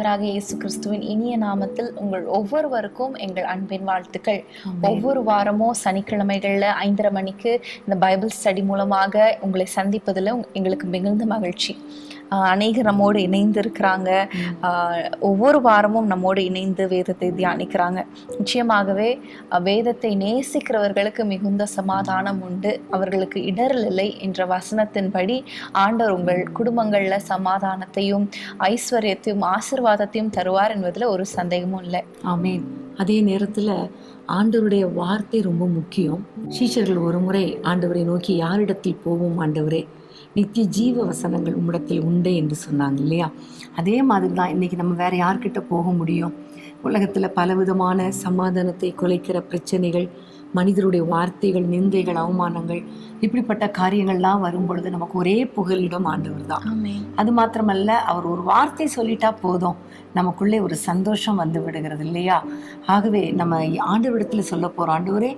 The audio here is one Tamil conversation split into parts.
ஆண்டவராகிய இயேசு கிறிஸ்துவின் இனிய நாமத்தில் உங்கள் ஒவ்வொருவருக்கும் எங்கள் அன்பின் வாழ்த்துக்கள். ஒவ்வொரு வாரமும் சனிக்கிழமைகள்ல 5:30 மணிக்கு இந்த பைபிள் ஸ்டடி மூலமாக உங்களை சந்திப்பதில் எங்களுக்கு மிகுந்த மகிழ்ச்சி. அநேகர் நம்மோடு இணைந்து இருக்கிறாங்க. ஒவ்வொரு வாரமும் நம்மோடு இணைந்து வேதத்தை தியானிக்கிறாங்க. நிச்சயமாகவே வேதத்தை நேசிக்கிறவர்களுக்கு மிகுந்த சமாதானம் உண்டு, அவர்களுக்கு இடரல் இல்லை என்ற வசனத்தின்படி ஆண்டவர் உங்கள் குடும்பங்கள்ல சமாதானத்தையும் ஐஸ்வர்யத்தையும் ஆசீர்வாதத்தையும் தருவார் என்பதுல ஒரு சந்தேகமும் இல்லை. ஆமென். அதே நேரத்துல ஆண்டவருடைய வார்த்தை ரொம்ப முக்கியம். சீஷர்கள் ஒரு முறை ஆண்டவரை நோக்கி, யாரிடத்தில் போவோம் ஆண்டவரே, நித்திய ஜீவ வசனங்கள் உம்மிடத்தில் உண்டு என்று சொன்னாங்க இல்லையா? அதே மாதிரி தான் இன்னைக்கு நம்ம வேற யார்கிட்ட போக முடியும்? உலகத்துல பலவிதமான சமாதானத்தை குலைக்கிற பிரச்சனைகள், மனிதருடைய வார்த்தைகள், நிந்தைகள், அவமானங்கள், இப்படிப்பட்ட காரியங்கள்லாம் வரும் பொழுது நமக்கு ஒரே புகலிடம் ஆண்டவர் தான். அது மாத்திரமல்ல, அவர் ஒரு வார்த்தை சொல்லிட்டா போதும், நமக்குள்ளே ஒரு சந்தோஷம் வந்து விடுகிறது இல்லையா? ஆகவே நம்ம ஆண்டவரிடத்துல சொல்ல போறோம், ஆண்டவரே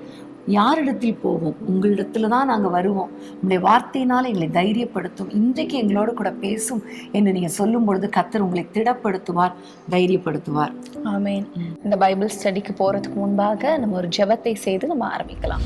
யாரிடத்தில் போவோம்? உங்களிடத்துல தான் நாங்கள் வருவோம், உங்களுடைய வார்த்தையினால் எங்களை தைரியப்படுத்தும், இன்றைக்கு எங்களோடு கூட பேசும் என்று நீங்க சொல்லும் பொழுது கர்த்தர் உங்களை திடப்படுத்துவார், தைரியப்படுத்துவார். ஆமென். இந்த பைபிள் ஸ்டடிக்கு போறதுக்கு முன்பாக நம்ம ஒரு ஜெபத்தை செய்து நம்ம ஆரம்பிக்கலாம்.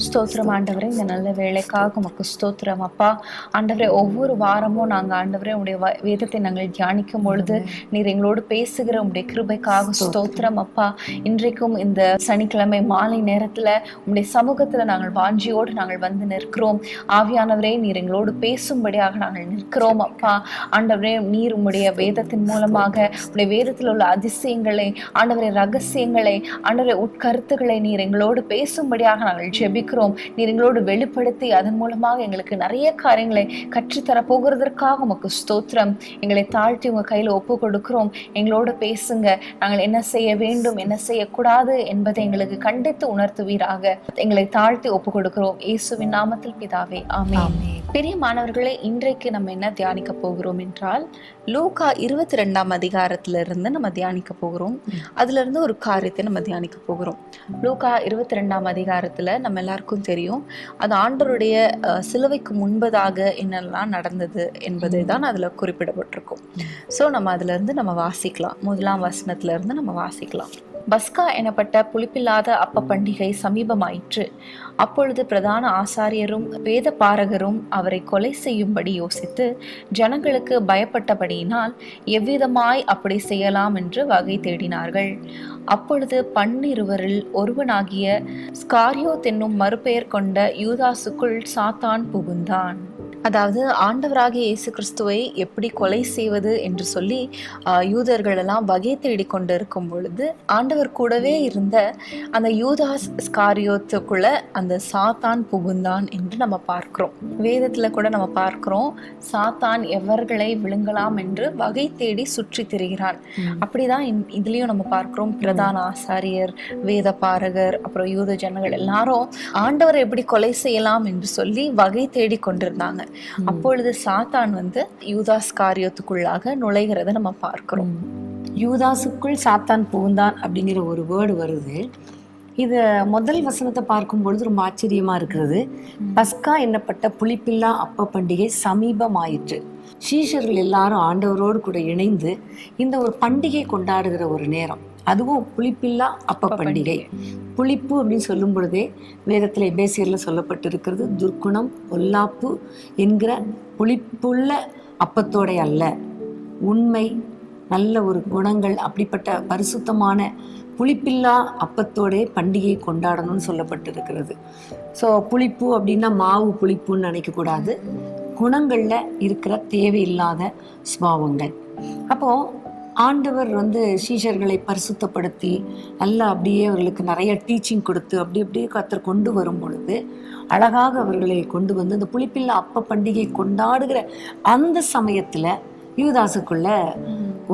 ஸ்தோத்திரம் ஆண்டவரே, இந்த நல்ல வேலைக்காக உமக்கு ஸ்தோத்திரம் அப்பா. ஆண்டவரே, ஒவ்வொரு வாரமும் நாங்கள் ஆண்டவரே உடைய வேதத்தை நாங்கள் தியானிக்கும் பொழுது நீர் எங்களோடு பேசுகிற உடைய கிருபைக்காக ஸ்தோத்திரம் அப்பா. இன்றைக்கும் இந்த சனிக்கிழமை மாலை நேரத்துல உடைய சமூகத்துல நாங்கள் வாஞ்சியோடு நாங்கள் வந்து நிற்கிறோம். ஆவியானவரே, நீர் எங்களோடு பேசும்படியாக நாங்கள் நிற்கிறோம் அப்பா. ஆண்டவரே, நீர் உம்முடைய வேதத்தின் மூலமாக உடைய வேதத்தில் உள்ள அதிசயங்களை, ஆண்டவரே ரகசியங்களை, ஆண்டவரே உட்கருத்துக்களை நீர் எங்களோடு பேசும்படியாக நாங்கள் ஜெபிக்கிறோம். நீர் எங்களோடு வெளிப்படுத்தி அதன் மூலமாக எங்களுக்கு நிறைய காரியங்களை கற்றுத்தர போகிறதற்காக உமக்கு ஸ்தோத்திரம். எங்களை தாழ்த்தி உங்க கையில ஒப்பு கொடுக்கிறோம். எங்களோடு பேசுங்க. நாங்கள் என்ன செய்ய வேண்டும், என்ன செய்யக்கூடாது என்பதை எங்களுக்கு கண்டித்து உணர்த்துவீராக. எங்களை தாழ்த்தி ஒப்பு கொடுக்கிறோம் இயேசுவின் நாமத்தில் பிதாவே, ஆமென். பெரிய மாணவர்களே, இன்றைக்கு நம்ம என்ன தியானிக்க போகிறோம் என்றால், லூக்கா 22ஆம் அதிகாரத்திலிருந்து நம்ம தியானிக்க போகிறோம். அதுல இருந்து ஒரு காரியத்தை நம்ம தியானிக்க போகிறோம். லூக்கா 22ஆம் அதிகாரத்துல நம்ம எல்லாருக்கும் தெரியும், அது ஆண்டவருடைய சிலுவைக்கு முன்பதாக என்னெல்லாம் நடந்தது என்பதை தான் அதுல குறிப்பிடப்பட்டிருக்கும். ஸோ நம்ம அதுல இருந்து நம்ம வாசிக்கலாம். 1ஆம் வசனத்துல இருந்து நம்ம வாசிக்கலாம். பஸ்கா எனப்பட்ட புளிப்பில்லாத அப்ப பண்டிகை சமீபமாயிற்று. அப்பொழுது பிரதான ஆசாரியரும் வேத பாரகரும் அவரை கொலை செய்யும்படி யோசித்து ஜனங்களுக்கு பயப்பட்டபடியினால் எவ்விதமாய் அப்படி செய்யலாம் என்று வகை தேடினார்கள். அப்பொழுது 12 ஒருவனாகிய ஸ்காரியோத் என்னும் மறுபெயர் கொண்ட யூதாசுக்குள் சாத்தான் புகுந்தான். அதாவது ஆண்டவராகிய இயேசு கிறிஸ்துவை எப்படி கொலை செய்வது என்று சொல்லி யூதர்கள் எல்லாம் வகை தேடி கொண்டு இருக்கும் பொழுது ஆண்டவர் கூடவே இருந்த அந்த யூதாஸ் ஸ்காரியோத்துக்குள்ள அந்த சாத்தான் புகுந்தான் என்று நம்ம பார்க்கிறோம். வேதத்துல கூட நம்ம பார்க்கிறோம், சாத்தான் எவர்களை விழுங்கலாம் என்று வகை தேடி சுற்றி திரிகிறான். அப்படிதான் இதுலயும் நம்ம பார்க்கிறோம். பிரதான ஆசாரியர், வேத பாரகர், அப்புறம் யூத ஜனங்கள் எல்லாரும் ஆண்டவரை எப்படி கொலை செய்யலாம் என்று சொல்லி வகை தேடி கொண்டிருந்தாங்க. அப்பொழுது சாத்தான் வந்து யூதாஸ் காரியத்துக்குள்ளாக நுழைகிறத நம்ம பார்க்கிறோம். யூதாசுக்குள் சாத்தான் புகுந்தான் அப்படிங்கிற ஒரு வேர்டு வருது. இது முதல் வசனத்தை பார்க்கும் பொழுது ரொம்ப ஆச்சரியமா இருக்கிறது. பஸ்கா என்னப்பட்ட புளிப்பில்லா அப்ப பண்டிகை சமீபமாயிற்று. சீஷர்கள் எல்லாரும் ஆண்டவரோடு கூட இணைந்து இந்த ஒரு பண்டிகை கொண்டாடுகிற ஒரு நேரம், அதுவும் புளிப்பில்லா அப்ப பண்டிகை. புளிப்பு அப்படின்னு சொல்லும் பொழுதே வேதத்தில் எபேசியர்ல சொல்லப்பட்டிருக்கிறது, துர்க்குணம், பொல்லாப்பு என்கிற புளிப்புள்ள அப்பத்தோட அல்ல, உண்மை, நல்ல ஒரு குணங்கள், அப்படிப்பட்ட பரிசுத்தமான புளிப்பில்லா அப்பத்தோட பண்டிகையை கொண்டாடணும்னு சொல்லப்பட்டிருக்கிறது. ஸோ புளிப்பு அப்படின்னா மாவு புளிப்புன்னு நினைக்கக்கூடாது, குணங்கள்ல இருக்கிற தேவையில்லாத சுபாவங்கள். அப்போ ஆண்டவர் வந்து சீஷர்களை பரிசுத்தப்படுத்தி நல்லா அப்படியே அவர்களுக்கு நிறைய டீச்சிங் கொடுத்து அப்படியே கர்த்தர் கொண்டு வரும் பொழுது அழகாக அவர்களை கொண்டு வந்து அந்த புளிப்பில்லா அப்ப பண்டிகை கொண்டாடுகிற அந்த சமயத்துல யூதாசுக்குள்ள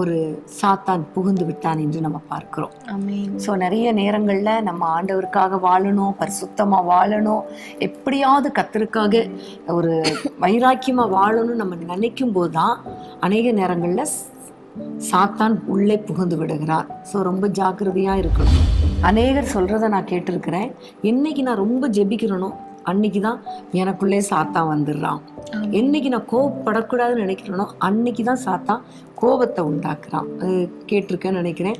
ஒரு சாத்தான் புகுந்து விட்டான் என்று நம்ம பார்க்கிறோம். ஸோ நிறைய நேரங்கள்ல நம்ம ஆண்டவருக்காக வாழணும், பரிசுத்தமா வாழணும், எப்படியாவது கர்த்தருக்காக ஒரு வைராக்கியமா வாழணும்னு நம்ம நினைக்கும் போதுதான் அநேக நேரங்கள்ல சாத்தான் உள்ளே புகுந்து விடுகிறார். ஸோ ரொம்ப ஜாக்கிரதையா இருக்கணும். அநேகர் சொல்றதை நான் கேட்டிருக்கிறேன், என்னைக்கு நான் ரொம்ப ஜெபிக்கிறனோ அன்னைக்கு தான் எனக்குள்ளே சாத்தான் வந்துடுறான் என்னைக்கு நான் கோவப்படக்கூடாதுன்னு நினைக்கிறேனோ அன்னைக்கு தான் சாத்தான் கோபத்தை உண்டாக்குறான். அது கேட்டிருக்கேன்னு நினைக்கிறேன்.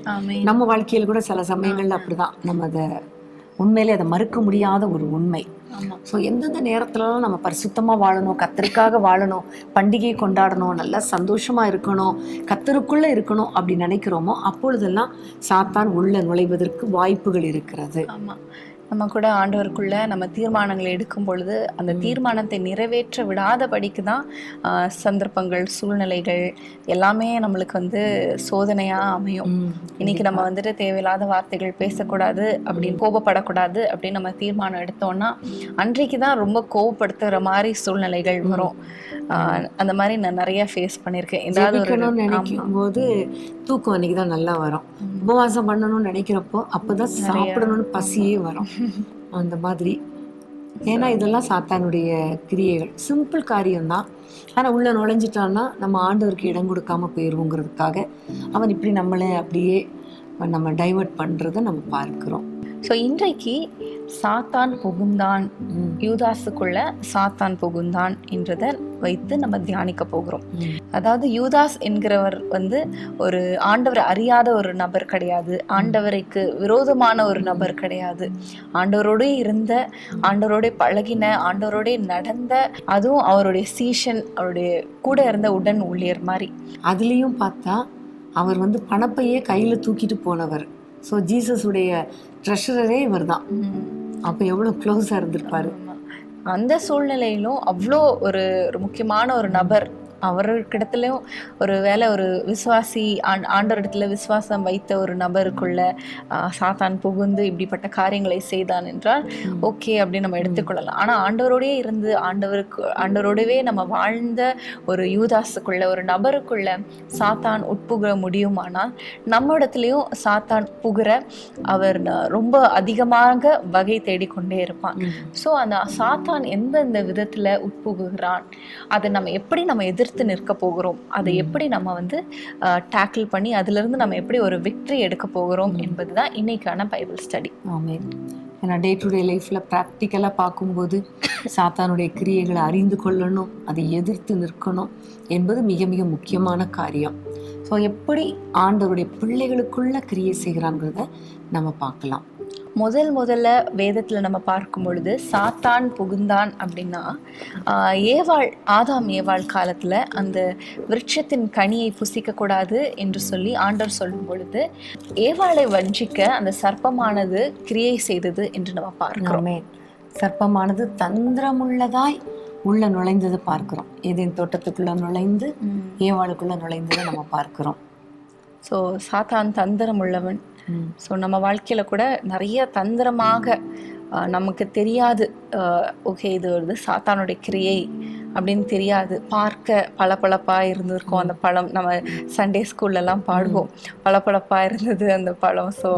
நம்ம வாழ்க்கையில கூட சில சமயங்கள்ல அப்படிதான். நம்ம அதை உண்மையிலே அதை மறுக்க முடியாத ஒரு உண்மை. ஸோ எந்தெந்த நேரத்துலலாம் நம்ம பரிசுத்தமாக வாழணும், கத்தருக்காக வாழணும், பண்டிகை கொண்டாடணும், நல்லா சந்தோஷமா இருக்கணும், கத்தருக்குள்ள இருக்கணும் அப்படி நினைக்கிறோமோ அப்பொழுதெல்லாம் சாத்தான் உள்ள நுழைவதற்கு வாய்ப்புகள் இருக்கிறது. நம்ம கூட ஆண்டவருக்குள்ள நம்ம தீர்மானங்களை எடுக்கும் பொழுது அந்த தீர்மானத்தை நிறைவேற்ற விடாதபடிக்கு தான் சந்தர்ப்பங்கள், சூழ்நிலைகள் எல்லாமே நம்மளுக்கு வந்து சோதனையா அமையும். இன்னைக்கு நம்ம வந்துட்டு தேவையில்லாத வார்த்தைகள் பேசக்கூடாது அப்படின்னு, கோபப்படக்கூடாது அப்படின்னு நம்ம தீர்மானம் எடுத்தோம்னா அன்றைக்கு தான் ரொம்ப கோபப்படுத்துகிற மாதிரி சூழ்நிலைகள் வரும். அந்த மாதிரி நான் நிறைய ஃபேஸ் பண்ணியிருக்கேன். ஏதாவது நினைக்கும் போது தூக்கம் அன்னைக்கு தான் நல்லா வரும். உபவாசம் பண்ணணும்னு நினைக்கிறப்போ அப்போதான் சாப்பிடணும்னு பசியே வரும். அந்த மாதிரி. ஏன்னா இதெல்லாம் சாத்தானுடைய கிரியைகள். சிம்பிள் காரியம்தான். ஆனால் உள்ள நுழைஞ்சிட்டான்னா நம்ம ஆண்டவருக்கு இடம் கொடுக்காம போயிடுவோங்கிறதுக்காக அவன் இப்படி நம்மளை அப்படியே நம்ம டைவர்ட் பண்ணுறதை நம்ம பார்க்கிறோம். ஸோ இன்றைக்கு சாத்தான் புகுந்தான், யூதாஸுக்குள்ள சாத்தான் புகுந்தான் என்றதை வைத்து நம்ம தியானிக்க போகிறோம். அதாவது யூதாஸ் என்கிறவர் வந்து ஒரு ஆண்டவரை அறியாத ஒரு நபர் கிடையாது, ஆண்டவருக்கு விரோதமான ஒரு நபர் கிடையாது. ஆண்டவரோடு இருந்த, ஆண்டவரோட பழகின, ஆண்டவரோட நடந்த, அதுவும் அவருடைய சீஷன், அவருடைய கூட இருந்த உடன் ஊழியர் மாதிரி. அதுலேயும் பார்த்தா அவர் வந்து பணப்பையே கையில் தூக்கிட்டு போனவர். ஸோ ஜீசஸுடைய ட்ரெஷரரே இவர் தான். அப்போ எவ்வளோ க்ளோஸாக இருந்திருப்பாரு. அந்த சூழ்நிலையிலும் அவ்வளோ ஒரு முக்கியமான ஒரு நபர், அவர்கிடத்துலையும் ஒரு வேலை ஒரு விசுவாசி, ஆண்டவரிடத்துல விசுவாசம் வைத்த ஒரு நபருக்குள்ள சாத்தான் புகுந்து இப்படிப்பட்ட காரியங்களை செய்தான் என்றால் ஓகே அப்படின்னு நம்ம எடுத்துக்கொள்ளலாம். ஆனால் ஆண்டவரோடே இருந்து ஆண்டவரோடவே நம்ம வாழ்ந்த ஒரு யூதாஸுக்குள்ள, ஒரு நபருக்குள்ள சாத்தான் உட்புக முடியுமானால் நம்ம இடத்துலையும் சாத்தான் புகுற அவர் ரொம்ப அதிகமாக வகை தேடிக்கொண்டே இருப்பான். ஸோ அந்த சாத்தான் எந்தெந்த விதத்தில் உட்புகுகிறான், அதை நம்ம எப்படி நம்ம எதிர்த்து நிற்க போகிறோம், அதை எப்படி நம்ம வந்து டேக்கிள் பண்ணி அதிலிருந்து நம்ம எப்படி ஒரு விக்டரி எடுக்க போகிறோம் என்பதுதான் இன்னைக்கான பைபிள் ஸ்டடி. ஆமென். ஏன்னா டே டு டே லைஃப்பில் ப்ராக்டிக்கலாக பார்க்கும்போது சாத்தானுடைய கிரியைகளை அறிந்து கொள்ளணும், அதை எதிர்த்து நிற்கணும் என்பது மிக மிக முக்கியமான காரியம். ஸோ எப்படி ஆண்டவருடைய பிள்ளைகளுக்குள்ள கிரியை செய்கிறாங்கிறத நம்ம பார்க்கலாம். முதல்ல வேதத்தில் நம்ம பார்க்கும் பொழுது சாத்தான் புகுந்தான் அப்படின்னா, ஆதாம் ஏவாள் காலத்தில் அந்த விருட்சத்தின் கனியை புசிக்கக்கூடாது என்று சொல்லி ஆண்டவர் சொல்லும் பொழுது ஏவாளை வஞ்சிக்க அந்த சர்ப்பமானது கிரியை செய்தது என்று நம்ம பார்க்கிறோம். சர்ப்பமானது தந்திரமுள்ளதாய் உள்ள நுழைந்தது பார்க்கிறோம். ஏதேன் தோட்டத்துக்குள்ள நுழைந்து ஏவாளுக்குள்ள நுழைந்ததை நம்ம பார்க்கிறோம். ஸோ சாத்தான் தந்திரம் உள்ளவன். ஸோ நம்ம வாழ்க்கையில் கூட நிறைய தந்திரமாக நமக்கு தெரியாது, ஓகே இது வந்து சாத்தானுடைய கிரியை அப்படின்னு தெரியாது, பார்க்க பளபளப்பாக இருந்திருக்கும் அந்த பழம். நம்ம சண்டே ஸ்கூல்லலாம் பாடுவோம், பளபளப்பாக இருந்தது அந்த பழம். ஸோ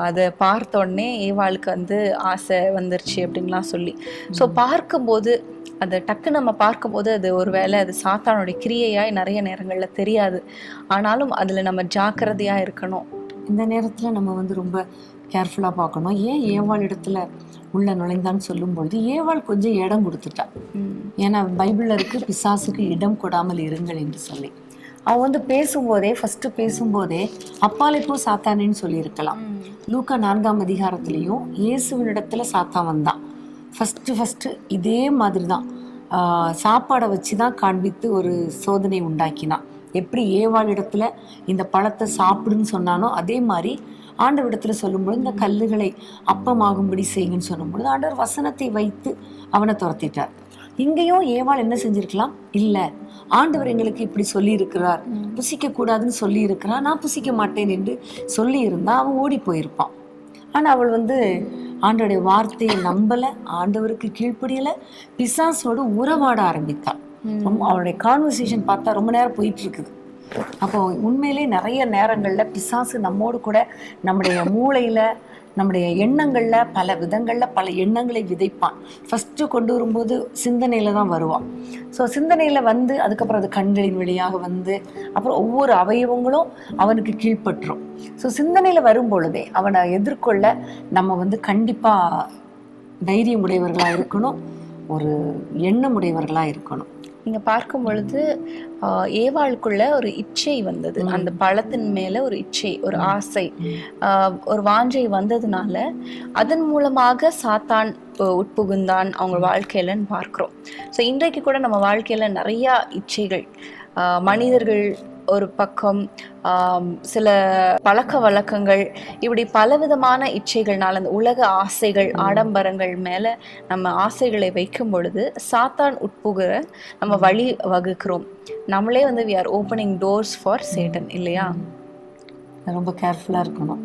அதை பார்த்த உடனே ஏவாளுக்கு வந்து ஆசை வந்துருச்சு அப்படின்லாம் சொல்லி. ஸோ பார்க்கும்போது அதை டக்கு நம்ம பார்க்கும்போது அது ஒரு வேளை அது சாத்தானுடைய கிரியையாய் நிறைய நேரங்களில் தெரியாது. ஆனாலும் அதில் நம்ம ஜாக்கிரதையாக இருக்கணும். இந்த நேரத்தில் நம்ம வந்து ரொம்ப கேர்ஃபுல்லாக பார்க்கணும். ஏன் ஏவாள் இடத்துல உள்ள நுழைந்தான்னு சொல்லும்பொழுது ஏவாள் கொஞ்சம் இடம் கொடுத்துட்டா. ஏன்னா பைபிளில் இருக்கு, பிசாசுக்கு இடம் கொடாமல் இருங்கள் என்று சொல்லி. அவன் வந்து ஃபஸ்ட்டு பேசும்போதே அப்பாலே போ சாத்தானேன்னு சொல்லியிருக்கலாம். லூக்கா 4ஆம் அதிகாரத்துலேயும் இயேசுவினிடத்துல சாத்தான் வந்தான். ஃபஸ்ட்டு இதே மாதிரி தான் சாப்பாடை வச்சு தான் காண்பித்து ஒரு சோதனை உண்டாக்கினான். எப்படி ஏவாள் இடத்துல இந்த பழத்தை சாப்பிடுன்னு சொன்னானோ அதே மாதிரி ஆண்டவரிடத்துல சொல்லும்போது இந்த கல்லுகளை அப்பமாகும்படி செய்யுங்கன்னு சொல்லும்பொழுது ஆண்டவர் வசனத்தை வைத்து அவனை துரத்திட்டார். இங்கேயும் ஏவாள் என்ன செஞ்சிருக்கலாம், இல்லை ஆண்டவர் எங்களுக்கு இப்படி சொல்லி இருக்கிறார், புசிக்க கூடாதுன்னு சொல்லி இருக்கிறார், நான் புசிக்க மாட்டேன் என்று சொல்லி இருந்தா அவன் ஓடி போயிருப்பான். ஆனா அவள் வந்து ஆண்டவருடைய வார்த்தையை நம்பல, ஆண்டவருக்கு கீழ்ப்படியல, பிசாசோடு உறவாட ஆரம்பித்தாள். அவளுடைய கான்வர்சேஷன் பார்த்தா ரொம்ப நேரம் போயிட்டு இருக்குது. அப்போ உண்மையிலே நிறைய நேரங்கள்ல பிசாசு நம்மோடு கூட நம்முடைய மூளையில, நம்முடைய எண்ணங்கள்ல பல விதங்கள்ல பல எண்ணங்களை விதைப்பான். ஃபர்ஸ்ட் கொண்டு வரும்போது சிந்தனையில தான் வருவான். ஸோ சிந்தனையில வந்து அதுக்கப்புறம் அது கண்களின் வழியாக வந்து அப்புறம் ஒவ்வொரு அவயவங்களும் அவனுக்கு கீழ்ப்பற்றும். ஸோ சிந்தனையில வரும் பொழுதே அவனை எதிர்கொள்ள நம்ம வந்து கண்டிப்பா தைரியம் உடையவர்களா இருக்கணும். ஒரு எண்ணமுடையவர்களா இருக்கணும். நீங்க பார்க்கும் பொழுது ஏவாளுக்குள்ள ஒரு இச்சை வந்தது, அந்த பழத்தின் மேல ஒரு இச்சை, ஒரு ஆசை, ஒரு வாஞ்சை வந்ததுனால அதன் மூலமாக சாத்தான் உட்புகுந்தான் அவங்க வாழ்க்கையிலன்னு பார்க்கிறோம். ஸோ இன்றைக்கு கூட நம்ம வாழ்க்கையில நிறைய இச்சைகள், மனிதர்கள் ஒரு பக்கம், சில பழக்க வழக்கங்கள், இப்படி பலவிதமான இச்சைகள்னால அந்த உலக ஆசைகள், ஆடம்பரங்கள் மேல நம்ம ஆசைகளை வைக்கும் பொழுது சாத்தான் உட்புகிற நம்ம வழி வகுக்கிறோம். நம்மளே வந்து we are opening doors for Satan இல்லையா? ரொம்ப கேர்ஃபுல்லாக இருக்கணும்.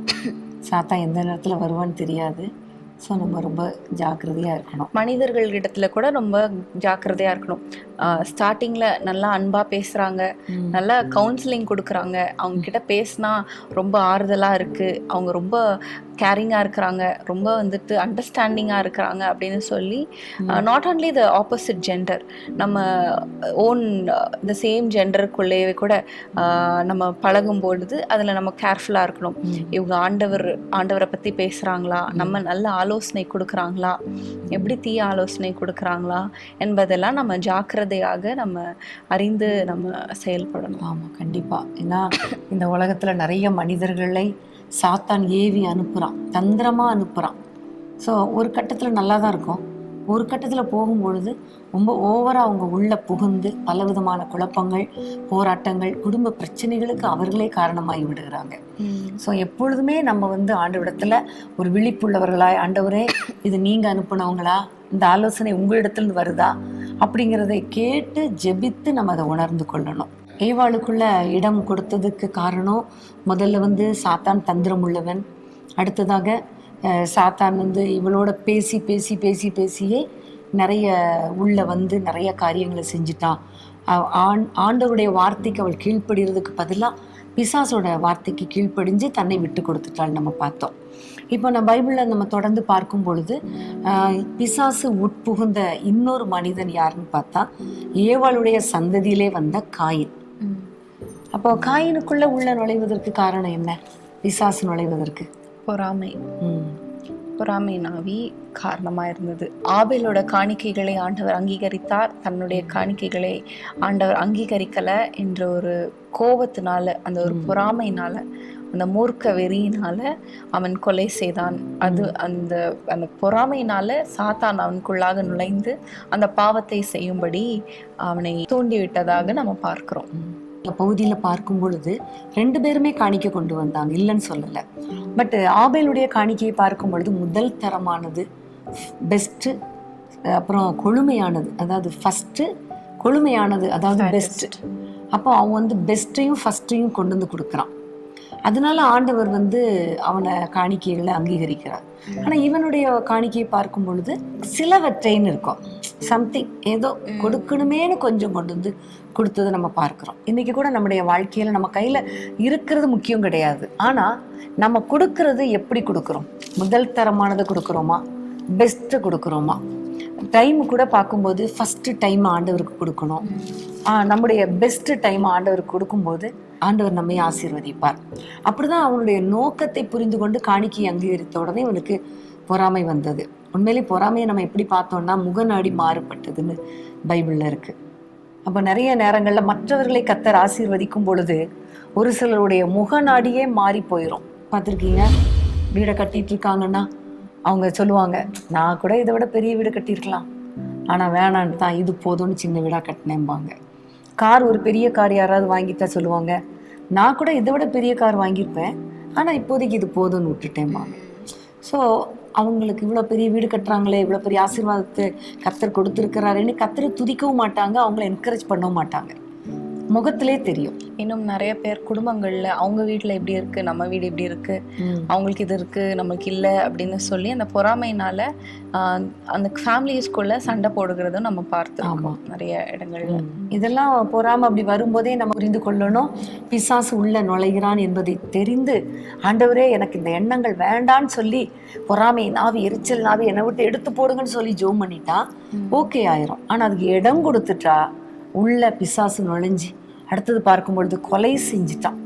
சாத்தான் எந்த நேரத்தில் வருவான்னு தெரியாது. ஸோ நம்ம ரொம்ப ஜாக்கிரதையாக இருக்கணும். மனிதர்களிடத்துல கூட ரொம்ப ஜாக்கிரதையாக இருக்கணும். ஸ்டார்டிங்கில் நல்லா அன்பாக பேசுகிறாங்க, நல்லா கவுன்சிலிங் கொடுக்குறாங்க, அவங்கக்கிட்ட பேசினா ரொம்ப ஆறுதலாக இருக்குது, அவங்க ரொம்ப கேரிங்காக இருக்கிறாங்க, ரொம்ப வந்துட்டு அண்டர்ஸ்டாண்டிங்காக இருக்கிறாங்க அப்படின்னு சொல்லி, not only the opposite gender, நம்ம ஓன் த சேம் ஜெண்டருக்குள்ளேயே கூட நம்ம பழகும் பொழுது அதில் நம்ம கேர்ஃபுல்லாக இருக்கணும். இவங்க ஆண்டவரை பற்றி பேசுகிறாங்களா, நம்ம நல்ல ஆலோசனை கொடுக்குறாங்களா, எப்படி தீய ஆலோசனை கொடுக்குறாங்களா என்பதெல்லாம் நம்ம ஜாக்கிரதையாக நம்ம அறிந்து நம்ம செயல்படணும். ஆமாம், கண்டிப்பாக. ஏன்னா இந்த உலகத்தில் நிறைய மனிதர்களை சாத்தான் ஏவி அனுப்புகிறான், தந்திரமாக அனுப்புகிறான். ஸோ ஒரு கட்டத்தில் நல்லா தான் இருக்கும், ஒரு கட்டத்தில் போகும்பொழுது ரொம்ப ஓவராக அவங்க உள்ள புகுந்து பலவிதமான குழப்பங்கள், போராட்டங்கள், குடும்ப பிரச்சனைகளுக்கு அவர்களே காரணமாகி விடுகிறாங்க. ஸோ எப்பொழுதுமே நம்ம வந்து ஆண்டவரிடத்துல ஒரு விழிப்புள்ளவர்களாய், ஆண்டவரே இது நீங்கள் அனுப்புனவங்களா, இந்த ஆலோசனை உங்களிடத்துலேருந்து வருதா அப்படிங்கிறதை கேட்டு ஜெபித்து நம்ம அதை உணர்ந்து கொள்ளணும். ஏவாளுக்குள்ள இடம் கொடுத்ததுக்கு காரணம் முதல்ல வந்து சாத்தான் தந்திரம் உள்ளவன், அடுத்ததாக சாத்தான் வந்து இவளோட பேசி பேசி பேசி பேசியே நிறைய உள்ள வந்து நிறைய காரியங்களை செஞ்சுட்டான். ஆண்டவருடைய வார்த்தைக்கு அவள் கீழ்ப்படுகிறதுக்கு பதிலாக பிசாசோட வார்த்தைக்கு கீழ்ப்படிஞ்சு தன்னை விட்டு கொடுத்துட்டாள் நம்ம பார்த்தோம். இப்போ நம்ம பைபிளில் நம்ம தொடர்ந்து பார்க்கும் பொழுது பிசாசு உட்புகுந்த இன்னொரு மனிதன் யாருன்னு பார்த்தா ஏவாளுடைய சந்ததியிலே வந்த காயின். அப்போ காயினுக்குள்ள உள்ள நுழைவதற்கு காரணம் என்ன? பிசாசு நுழைவதற்கு பொறாமை. பொறாமை நாவி காரணமா இருந்தது. ஆபேலோட காணிக்கைகளை ஆண்டவர் அங்கீகரித்தார், தன்னுடைய காணிக்கைகளை ஆண்டவர் அங்கீகரிக்கல என்ற ஒரு கோபத்தினால, அந்த ஒரு பொறாமையினால, அந்த மூர்க்க வெறியினால அவன் கொலை செய்தான். அது அந்த அந்த பொறாமையினால சாத்தான் அவனுக்குள்ளாக நுழைந்து அந்த பாவத்தை செய்யும்படி அவனை தூண்டிவிட்டதாக நம்ம பார்க்கிறோம். பகுதியில் பார்க்கும் பொழுது 2 பேருமே காணிக்கை கொண்டு வந்தாங்க, இல்லைன்னு சொல்லலை. பட் ஆபேலுடைய காணிக்கையை பார்க்கும் பொழுது முதல் தரமானது, பெஸ்ட்டு, அப்புறம் கொழுமையானது, அதாவது ஃபஸ்ட்டு கொழுமையானது, அதாவது பெஸ்ட்டு. அப்போ அவன் வந்து பெஸ்ட்டையும் ஃபஸ்ட்டையும் கொண்டு வந்து கொடுக்குறான். அதனால ஆண்டவர் வந்து அவனை காணிக்கைகளை அங்கீகரிக்கிறார். ஆனால் இவனுடைய காணிக்கையை பார்க்கும் பொழுது சிலவற்றைன்னு இருக்கும், சம்திங் ஏதோ கொடுக்கணுமேனு கொஞ்சம் கொண்டு வந்து கொடுத்ததை நம்ம பார்க்குறோம். இன்றைக்கி கூட நம்முடைய வாழ்க்கையில் நம்ம கையில் இருக்கிறது முக்கியம் கிடையாது, ஆனால் நம்ம கொடுக்கறது எப்படி கொடுக்குறோம்? முதல் தரமானதை கொடுக்குறோமா, பெஸ்ட்டு கொடுக்குறோமா? டைம் கூட பார்க்கும்போது ஃபஸ்ட்டு டைம் ஆண்டவருக்கு கொடுக்கணும். நம்முடைய பெஸ்ட்டு டைம் ஆண்டவருக்கு கொடுக்கும்போது ஆண்டவர் நம்மை ஆசீர்வதிப்பார். அப்படிதான் அவனுடைய நோக்கத்தை புரிந்து கொண்டு காணிக்கை அங்கீகரித்த உடனே இவனுக்கு பொறாமை வந்தது. உண்மையிலே பொறாமையை நம்ம எப்படி பார்த்தோம்னா முகநாடி மாறுபட்டதுன்னு பைபிளில் இருக்கு. அப்போ நிறைய நேரங்களில் மற்றவர்களை கர்த்தர் ஆசீர்வதிக்கும் பொழுது ஒரு சிலருடைய முகநாடியே மாறி போயிடும். பார்த்துருக்கீங்க, வீடை கட்டிட்டு இருக்காங்கன்னா அவங்க சொல்லுவாங்க, நான் கூட இதை விட பெரிய வீடு கட்டியிருக்கலாம், ஆனால் வேணான்னு தான் இது போதும்னு சின்ன வீடாக கட்டினேம்பாங்க. கார், ஒரு பெரிய கார் யாராவது வாங்கிட்டா சொல்லுவாங்க, நான் கூட இதை விட பெரிய கார் வாங்கியிருப்பேன், ஆனால் இப்போதைக்கு இது போதும்னு விட்டுட்டேம்பாங்க. ஸோ அவங்களுக்கு இவ்வளோ பெரிய வீடு கட்டுறாங்களே, இவ்வளோ பெரிய ஆசீர்வாதத்தை கர்த்தர் கொடுத்துருக்கிறாருன்னு கர்த்தரை துதிக்கவும் மாட்டாங்க, அவங்கள என்கரேஜ் பண்ணவும் மாட்டாங்க, முகத்திலே தெரியும். இன்னும் நிறைய பேர் குடும்பங்கள்ல அவங்க வீட்டில் எப்படி இருக்கு, நம்ம வீடு எப்படி இருக்கு, அவங்களுக்கு இது இருக்கு நம்மளுக்கு இல்லை அப்படின்னு சொல்லி அந்த பொறாமையினால அந்த ஃபேமிலிஸ்குள்ள சண்டை போடுகிறதும் நம்ம பார்த்துருக்கோம் நிறைய இடங்கள்ல. இதெல்லாம் பொறாமை அப்படி வரும்போதே நம்ம புரிந்து கொள்ளணும், பிசாசு உள்ள நுழைகிறான் என்பதை தெரிந்து ஆண்டவரே எனக்கு இந்த எண்ணங்கள் வேண்டான்னு சொல்லி பொறாமை நாவி, எரிச்சல் நாவி என்னை விட்டு எடுத்து போடுங்கன்னு சொல்லி ஜோம் பண்ணிட்டா ஓகே ஆயிரும். ஆனால் அதுக்கு இடம் கொடுத்துட்டா உள்ள பிசாசு நுழைஞ்சி அடுத்தது பார்க்கும்பொழுது கொலை செஞ்சுட்டான்.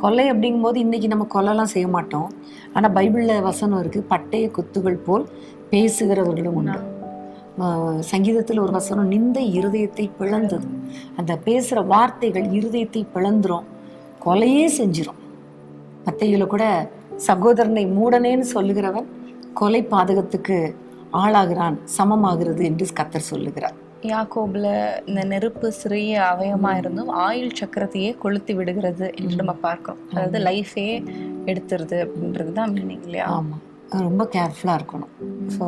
கொலை அப்படிங்கும்போது இன்னைக்கு நம்ம கொலைலாம் செய்ய மாட்டோம், ஆனால் பைபிளில் வசனம் இருக்குது, பட்டய குத்துகள் போல் பேசுகிறவர்களும் உண்டு. சங்கீதத்தில் ஒரு வசனம், நிந்தை இருதயத்தை பிளந்தது. அந்த பேசுற வார்த்தைகள் இருதயத்தை பிளந்துரும், கொலையே செஞ்சிரும். மத்தேயுல கூட சகோதரனை மூடனேன்னு சொல்லுகிறவன் கொலை பாதகத்துக்கு ஆளாகிறான், சமமாகிறது என்று கர்த்தர் சொல்லுகிறார். யாக்கோபுல இந்த நெருப்பு சிறிய அவயமா இருந்தும் ஆயுள் சக்கரத்தையே கொளுத்தி விடுகிறது என்று நம்ம பார்க்கிறோம். அதாவது லைஃபே எடுத்துருது அப்படின்றது தான் மீனிங் இல்லையா? ஆமா, ரொம்ப கேர்ஃபுல்லா இருக்கணும். ஸோ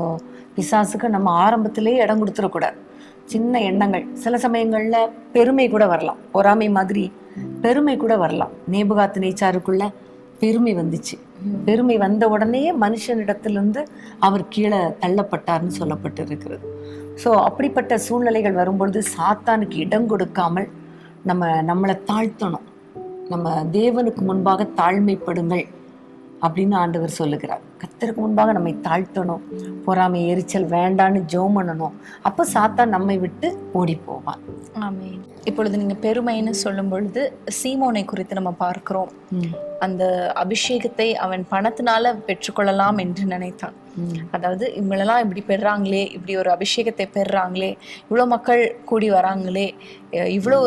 பிசாசுக்கு நம்ம ஆரம்பத்திலேயே இடம் கொடுத்துடக்கூடாது. சின்ன எண்ணங்கள், சில சமயங்கள்ல பெருமை கூட வரலாம், பொறாமை மாதிரி பெருமை கூட வரலாம். நேபுகாத் நேச்சாருக்குள்ள பெருமை வந்துச்சு. பெருமை வந்த உடனே மனுஷனிடத்திலிருந்து அவர் கீழே தள்ளப்பட்டார்னு சொல்லப்பட்டு இருக்கிறது. ஸோ அப்படிப்பட்ட சூழ்நிலைகள் வரும்பொழுது சாத்தானுக்கு இடம் கொடுக்காமல் நம்மளை தாழ்த்தணும். நம்ம தேவனுக்கு முன்பாக தாழ்மைப்படுங்கள் அப்படின்னு ஆண்டவர் சொல்லுகிறார். கர்த்தருக்கு முன்பாக நம்மை தாழ்த்தணும், பொறாமை எரிச்சல் வேண்டான்னு ஜெபம் பண்ணணும். அப்போ சாத்தான் நம்மை விட்டு ஓடி போவான். ஆமென். இப்பொழுது நீங்க பெருமைன்னு சொல்லும் பொழுது சீமோனை குறித்து நம்ம பார்க்கிறோம். அந்த அபிஷேகத்தை அவன் பணத்தினால பெற்றுக்கொள்ளலாம் என்று நினைத்தான். அதாவது இவங்களெல்லாம் இப்படி பெறாங்களே, இப்படி ஒரு அபிஷேகத்தை பெறாங்களே, இவ்வளோ மக்கள் கூடி வராங்களே, இவ்வளோ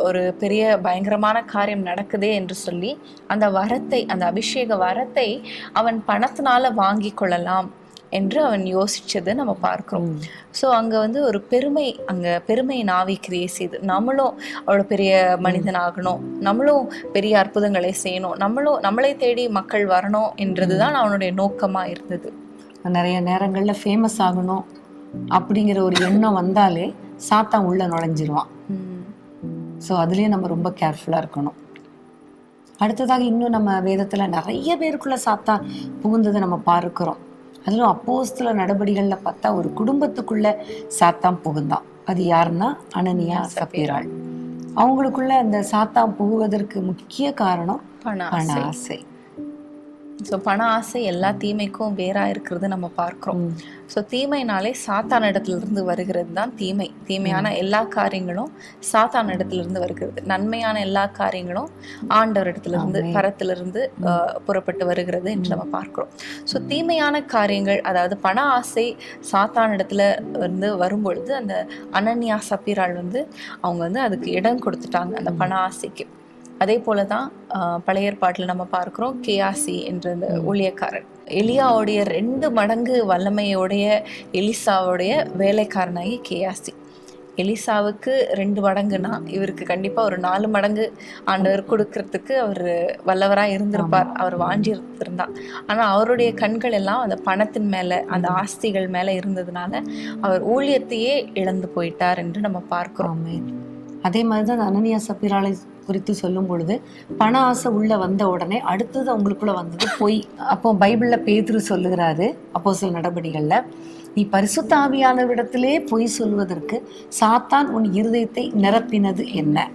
ஒரு பெரிய பயங்கரமான காரியம் நடக்குதே என்று சொல்லி அந்த வரத்தை, அந்த அபிஷேக வரத்தை அவன் பணத்தினால வாங்கி கொள்ளலாம் என்று அவன் யோசிச்சதை நம்ம பார்க்கிறோம். ஸோ அங்கே வந்து ஒரு பெருமை, அங்கே பெருமை நாவி கிரியை செய்து, நம்மளும் அவ்வளோ பெரிய மனிதன் ஆகணும், நம்மளும் பெரிய அற்புதங்களை செய்யணும், நம்மளை தேடி மக்கள் வரணும் என்றது தான் அவனுடைய நோக்கமாக இருந்தது. நிறைய நேரங்களில் ஃபேமஸ் ஆகணும் அப்படிங்கிற ஒரு எண்ணம் வந்தாலே சாத்தான் உள்ள நுழைஞ்சிருவான். ஸோ அதுலேயே நம்ம ரொம்ப கேர்ஃபுல்லாக இருக்கணும். அடுத்ததாக இன்னும் நம்ம வேதத்தில் நிறைய பேருக்குள்ள சாத்தான் புகுந்ததை நம்ம பார்க்கிறோம். அதிலும் அப்போஸ்தல நடபடிகளில் பார்த்தா ஒரு குடும்பத்துக்குள்ள சாத்தான் புகுந்தான். அது யாருன்னா அனனியா சப்பீராள். அவங்களுக்குள்ள அந்த சாத்தான் புகுவதற்கு முக்கிய காரணம் பண ஆசை. ஸோ பண ஆசை எல்லா தீமைக்கும் வேறா இருக்கிறது நம்ம பார்க்கிறோம். ஸோ தீமைனாலே சாத்தான் இடத்திலிருந்து வருகிறது தான் தீமை. தீமையான எல்லா காரியங்களும் சாத்தான் இடத்திலிருந்து வருகிறது. நன்மையான எல்லா காரியங்களும் ஆண்டவர் இடத்திலிருந்து, பரத்திலிருந்து புறப்பட்டு வருகிறது என்று நம்ம பார்க்கிறோம். ஸோ தீமையான காரியங்கள், அதாவது பண ஆசை சாத்தான் இடத்துல வந்து வரும்பொழுது அந்த அனனியா சப்பீராள் வந்து அவங்க வந்து அதுக்கு இடம் கொடுத்துட்டாங்க, அந்த பண ஆசைக்கு. அதே போலதான் பழைய ஏற்பாட்டில் நம்ம பார்க்கிறோம் கேயாசி என்ற அந்த ஊழியக்காரன், எலியாவுடைய 2 மடங்கு வல்லமையோடைய எலிசாவுடைய வேலைக்காரனாகி கேயாசி. எலிசாவுக்கு 2 மடங்குனா இவருக்கு கண்டிப்பா ஒரு 4 மடங்கு ஆண்டவர் கொடுக்கறதுக்கு அவர் வல்லவராக இருந்திருப்பார், அவர் வாஞ்சிருந்தா. ஆனா அவருடைய கண்கள் எல்லாம் அந்த பணத்தின் மேல, அந்த ஆஸ்திகள் மேல இருந்ததுனால அவர் ஊழியத்தையே இழந்து போயிட்டார் என்று நம்ம பார்க்கிறோம். அதே மாதிரிதான் அனனியா சப்பீராளை குறித்து சொல்லும் பொழுது பண ஆசை உள்ள வந்த உடனே அடுத்தது அவங்களுக்குள்ள வந்தது பொய். அப்போ பைபிள்ல பேதுரு சொல்லுகிறாரு அப்போஸ்தலர் நடபடிகள்ல, நீ பரிசுத்த ஆவியானவரிடத்திலே பொய் சொல்வதற்கு சாத்தான் உன் இருதயத்தை நிரப்பினது என்ன?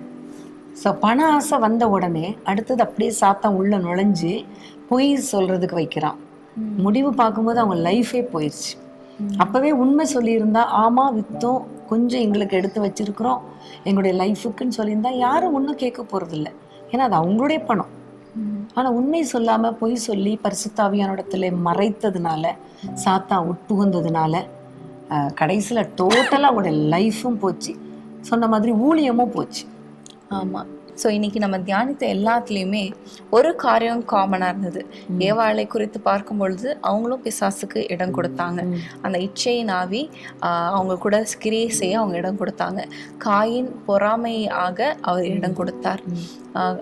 ஸோ பண ஆசை வந்த உடனே அடுத்தது அப்படியே சாத்தான் உள்ள நுழைஞ்சு பொய் சொல்றதுக்கு வைக்கிறான். முடிவு பார்க்கும்போது அவங்க லைஃபே போயிடுச்சு. அப்பவே உண்மை சொல்லியிருந்தா, ஆமா வித்தோம், கொஞ்சம் எங்களுக்கு எடுத்து வச்சிருக்கிறோம் எங்களுடைய லைஃபுக்குன்னு சொல்லியிருந்தா யாரும் ஒன்றும் கேட்க போறது இல்லை. ஏன்னா அது அவங்களுடைய பணம். ஆனா உண்மை சொல்லாம பொய் சொல்லி பரிசுத்தாவியானிடத்துல மறைத்ததுனால, சாத்தான் உட்புகுந்ததுனால கடைசியில டோட்டலா அவங்களுடைய லைஃபும் போச்சு, சொன்ன மாதிரி ஊழியமும் போச்சு. ஆமா. ஸோ இன்னைக்கு நம்ம தியானித்த எல்லாத்துலேயுமே ஒரு காரியம் காமனாக இருந்தது. ஏவாளை குறித்து பார்க்கும் பொழுது அவங்களும் பிசாசுக்கு இடம் கொடுத்தாங்க. அந்த இச்சையின் ஆவி அவங்க கூட கிரியை செய்ய அவங்க இடம் கொடுத்தாங்க. காயின் பொறாமையாக அவர் இடம் கொடுத்தார்.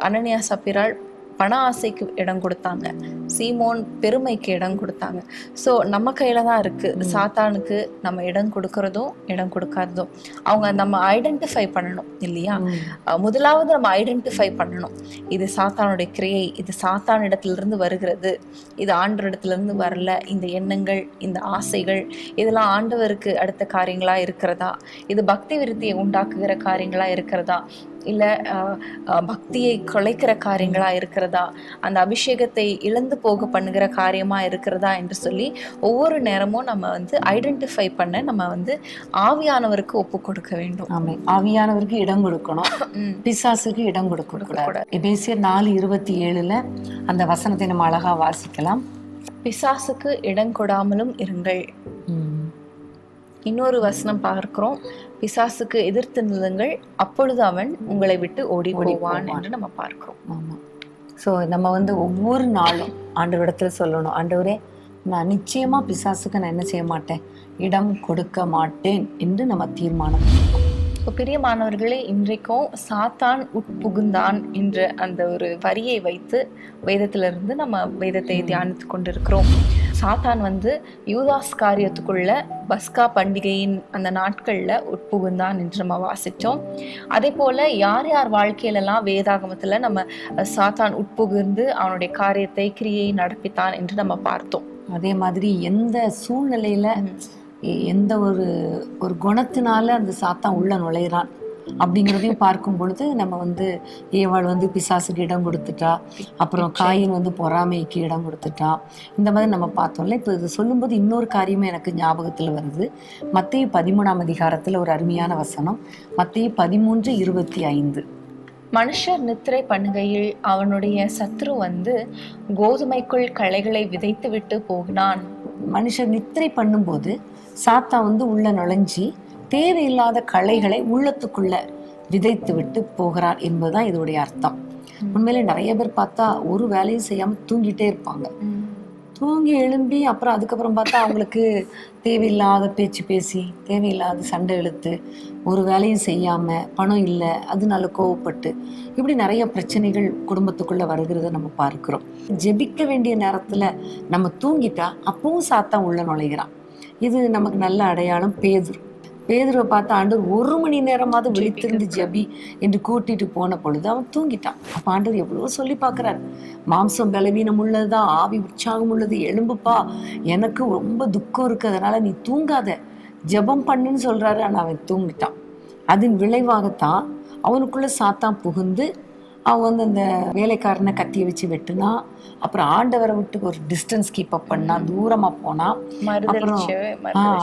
அனனியா சப்பீராள் பண ஆசைக்கு இடம் கொடுத்தாங்க. சீமோன் பெருமைக்கு இடம் கொடுத்தாங்க. ஸோ நம்ம கையில தான் இருக்கு சாத்தானுக்கு நம்ம இடம் கொடுக்கறதும் இடம் கொடுக்காததும். அவங்க நம்ம ஐடென்டிஃபை பண்ணணும் இல்லையா? முதலாவது நம்ம ஐடென்டிஃபை பண்ணணும், இது சாத்தானுடைய கிரியை, இது சாத்தான் இடத்திலிருந்து வருகிறது, இது ஆண்டவர் இடத்திலிருந்து வரல. இந்த எண்ணங்கள், இந்த ஆசைகள் இதெல்லாம் ஆண்டவருக்கு அடுத்த காரியங்களா இருக்கிறதா? இது பக்தி விருத்தியை உண்டாக்குகிற காரியங்களா இருக்கிறதா? இல்லை பக்தியை குலைக்கிற காரியங்களா இருக்கிறதா? அந்த அபிஷேகத்தை இழந்து போக பண்ணுகிற காரியமா இருக்கிறதா என்று சொல்லி ஒவ்வொரு நேரமும் நம்ம வந்து ஐடென்டிஃபை பண்ண நம்ம வந்து ஆவியானவருக்கு ஒப்பு கொடுக்க வேண்டும். ஆமாம், ஆவியானவருக்கு இடம் கொடுக்கணும், பிசாசுக்கு இடம் கொடுக்க கூடாது. எபேசியர் 4:27 அந்த வசனத்தை நம்ம அழகா வாசிக்கலாம். பிசாசுக்கு இடம் கொடாமலும் இருங்கள். இன்னொரு வசனம் பார்க்கிறோம், பிசாசுக்கு எதிர்த்து நில்லுங்கள், அப்பொழுது அவன் உங்களை விட்டு ஓடி போவான் என்று நம்ம பார்க்கிறோம். ஆமா. ஸோ நம்ம வந்து ஒவ்வொரு நாளும் ஆண்டவரிடத்துல சொல்லணும், ஆண்டவரே நான் நிச்சயமா பிசாசுக்கு நான் என்ன செய்ய மாட்டேன், இடம் கொடுக்க மாட்டேன் என்று நம்ம தீர்மானம் பண்ணணும். பிரியமானவர்களே, இன்றைக்கும் சாத்தான் உட்புகுந்தான் என்ற அந்த ஒரு வரியை வைத்து வேதத்திலிருந்து நம்ம வேதத்தை தியானித்து கொண்டிருக்கிறோம். சாத்தான் வந்து யூதாஸ் காரியத்துக்குள்ள பஸ்கா பண்டிகையின் அந்த நாட்கள்ல உட்புகுந்தான் என்று நம்ம வாசித்தோம். அதே போல யார் யார் வாழ்க்கையிலலாம் வேதாகமத்துல நம்ம சாத்தான் உட்புகுந்து அவனுடைய காரியத்தை கிரியை நடப்பித்தான் என்று நம்ம பார்த்தோம். அதே மாதிரி எந்த சூழ்நிலையில எந்த ஒரு குணத்தினால அந்த சாத்தான் உள்ள நுழையிறான் அப்படிங்கிறதையும் பார்க்கும் பொழுது நம்ம வந்து ஏவாள் வந்து பிசாசுக்கு இடம் கொடுத்துட்டா, அப்புறம் காயின் வந்து பொறாமைக்கு இடம் கொடுத்துட்டா, இந்த மாதிரி நம்ம பார்த்தோம்ல. இப்போ இது சொல்லும்போது இன்னொரு காரியமே எனக்கு ஞாபகத்தில் வருது. மத்தேயு 13ஆம் அதிகாரத்தில் ஒரு அருமையான வசனம், மத்தேயு 13:25. மனுஷர் நித்திரை பண்ணுகையில் அவனுடைய சத்ரு வந்து கோதுமைக்குள் களைகளை விதைத்து விட்டு போகினான். மனுஷர் நித்திரை பண்ணும்போது சாத்தான் வந்து உள்ள நுழைஞ்சி தேவையில்லாத களைகளை உள்ளத்துக்குள்ள விதைத்து விட்டு போகிறார் என்பதுதான் இதோடைய அர்த்தம். உண்மையிலே நிறைய பேர் பார்த்தா ஒரு வேலையும் செய்யாம தூங்கிட்டே இருப்பாங்க. தூங்கி எழும்பி அப்புறம் அதுக்கப்புறம் பார்த்தா அவங்களுக்கு தேவையில்லாத பேச்சு பேசி, தேவையில்லாத சண்டை இழுத்து, ஒரு வேலையும் செய்யாம, பணம் இல்லை அதனால கோவப்பட்டு, இப்படி நிறைய பிரச்சனைகள் குடும்பத்துக்குள்ள வருகிறத நம்ம பார்க்கிறோம். ஜெபிக்க வேண்டிய நேரத்துல நம்ம தூங்கிட்டா அப்பவும் சாத்தான் உள்ள நுழைகிறான். இது நமக்கு நல்ல அடையாளம். பேதுருவை பார்த்து ஆண்டவர் 1 மணி நேரமாவது விழித்திருந்து ஜெபி என்று கூட்டிட்டு போன பொழுது அவன் தூங்கிட்டான். அப்ப ஆண்டவர் எவ்வளவோ சொல்லி பார்க்கிறார், மாம்சம் பலவீனம் உள்ளதுதான், ஆவி உற்சாகம் உள்ளது, எழும்புப்பா, எனக்கு ரொம்ப துக்கம் இருக்கு, அதனால நீ தூங்காத, ஜெபம் பண்ணுன்னு சொல்றாரு. ஆனா அவன் தூங்கிட்டான். அதன் விளைவாகத்தான் அவனுக்குள்ள சாத்தான் புகுந்து அவன் வந்து அந்த வேலைக்காரனை கத்தியை வச்சு வெட்டுனா, அப்புறம் ஆண்டவரை விட்டு ஒரு டிஸ்டன்ஸ் கீப் அப் பண்ணா, தூரமா போனா, அப்புறம்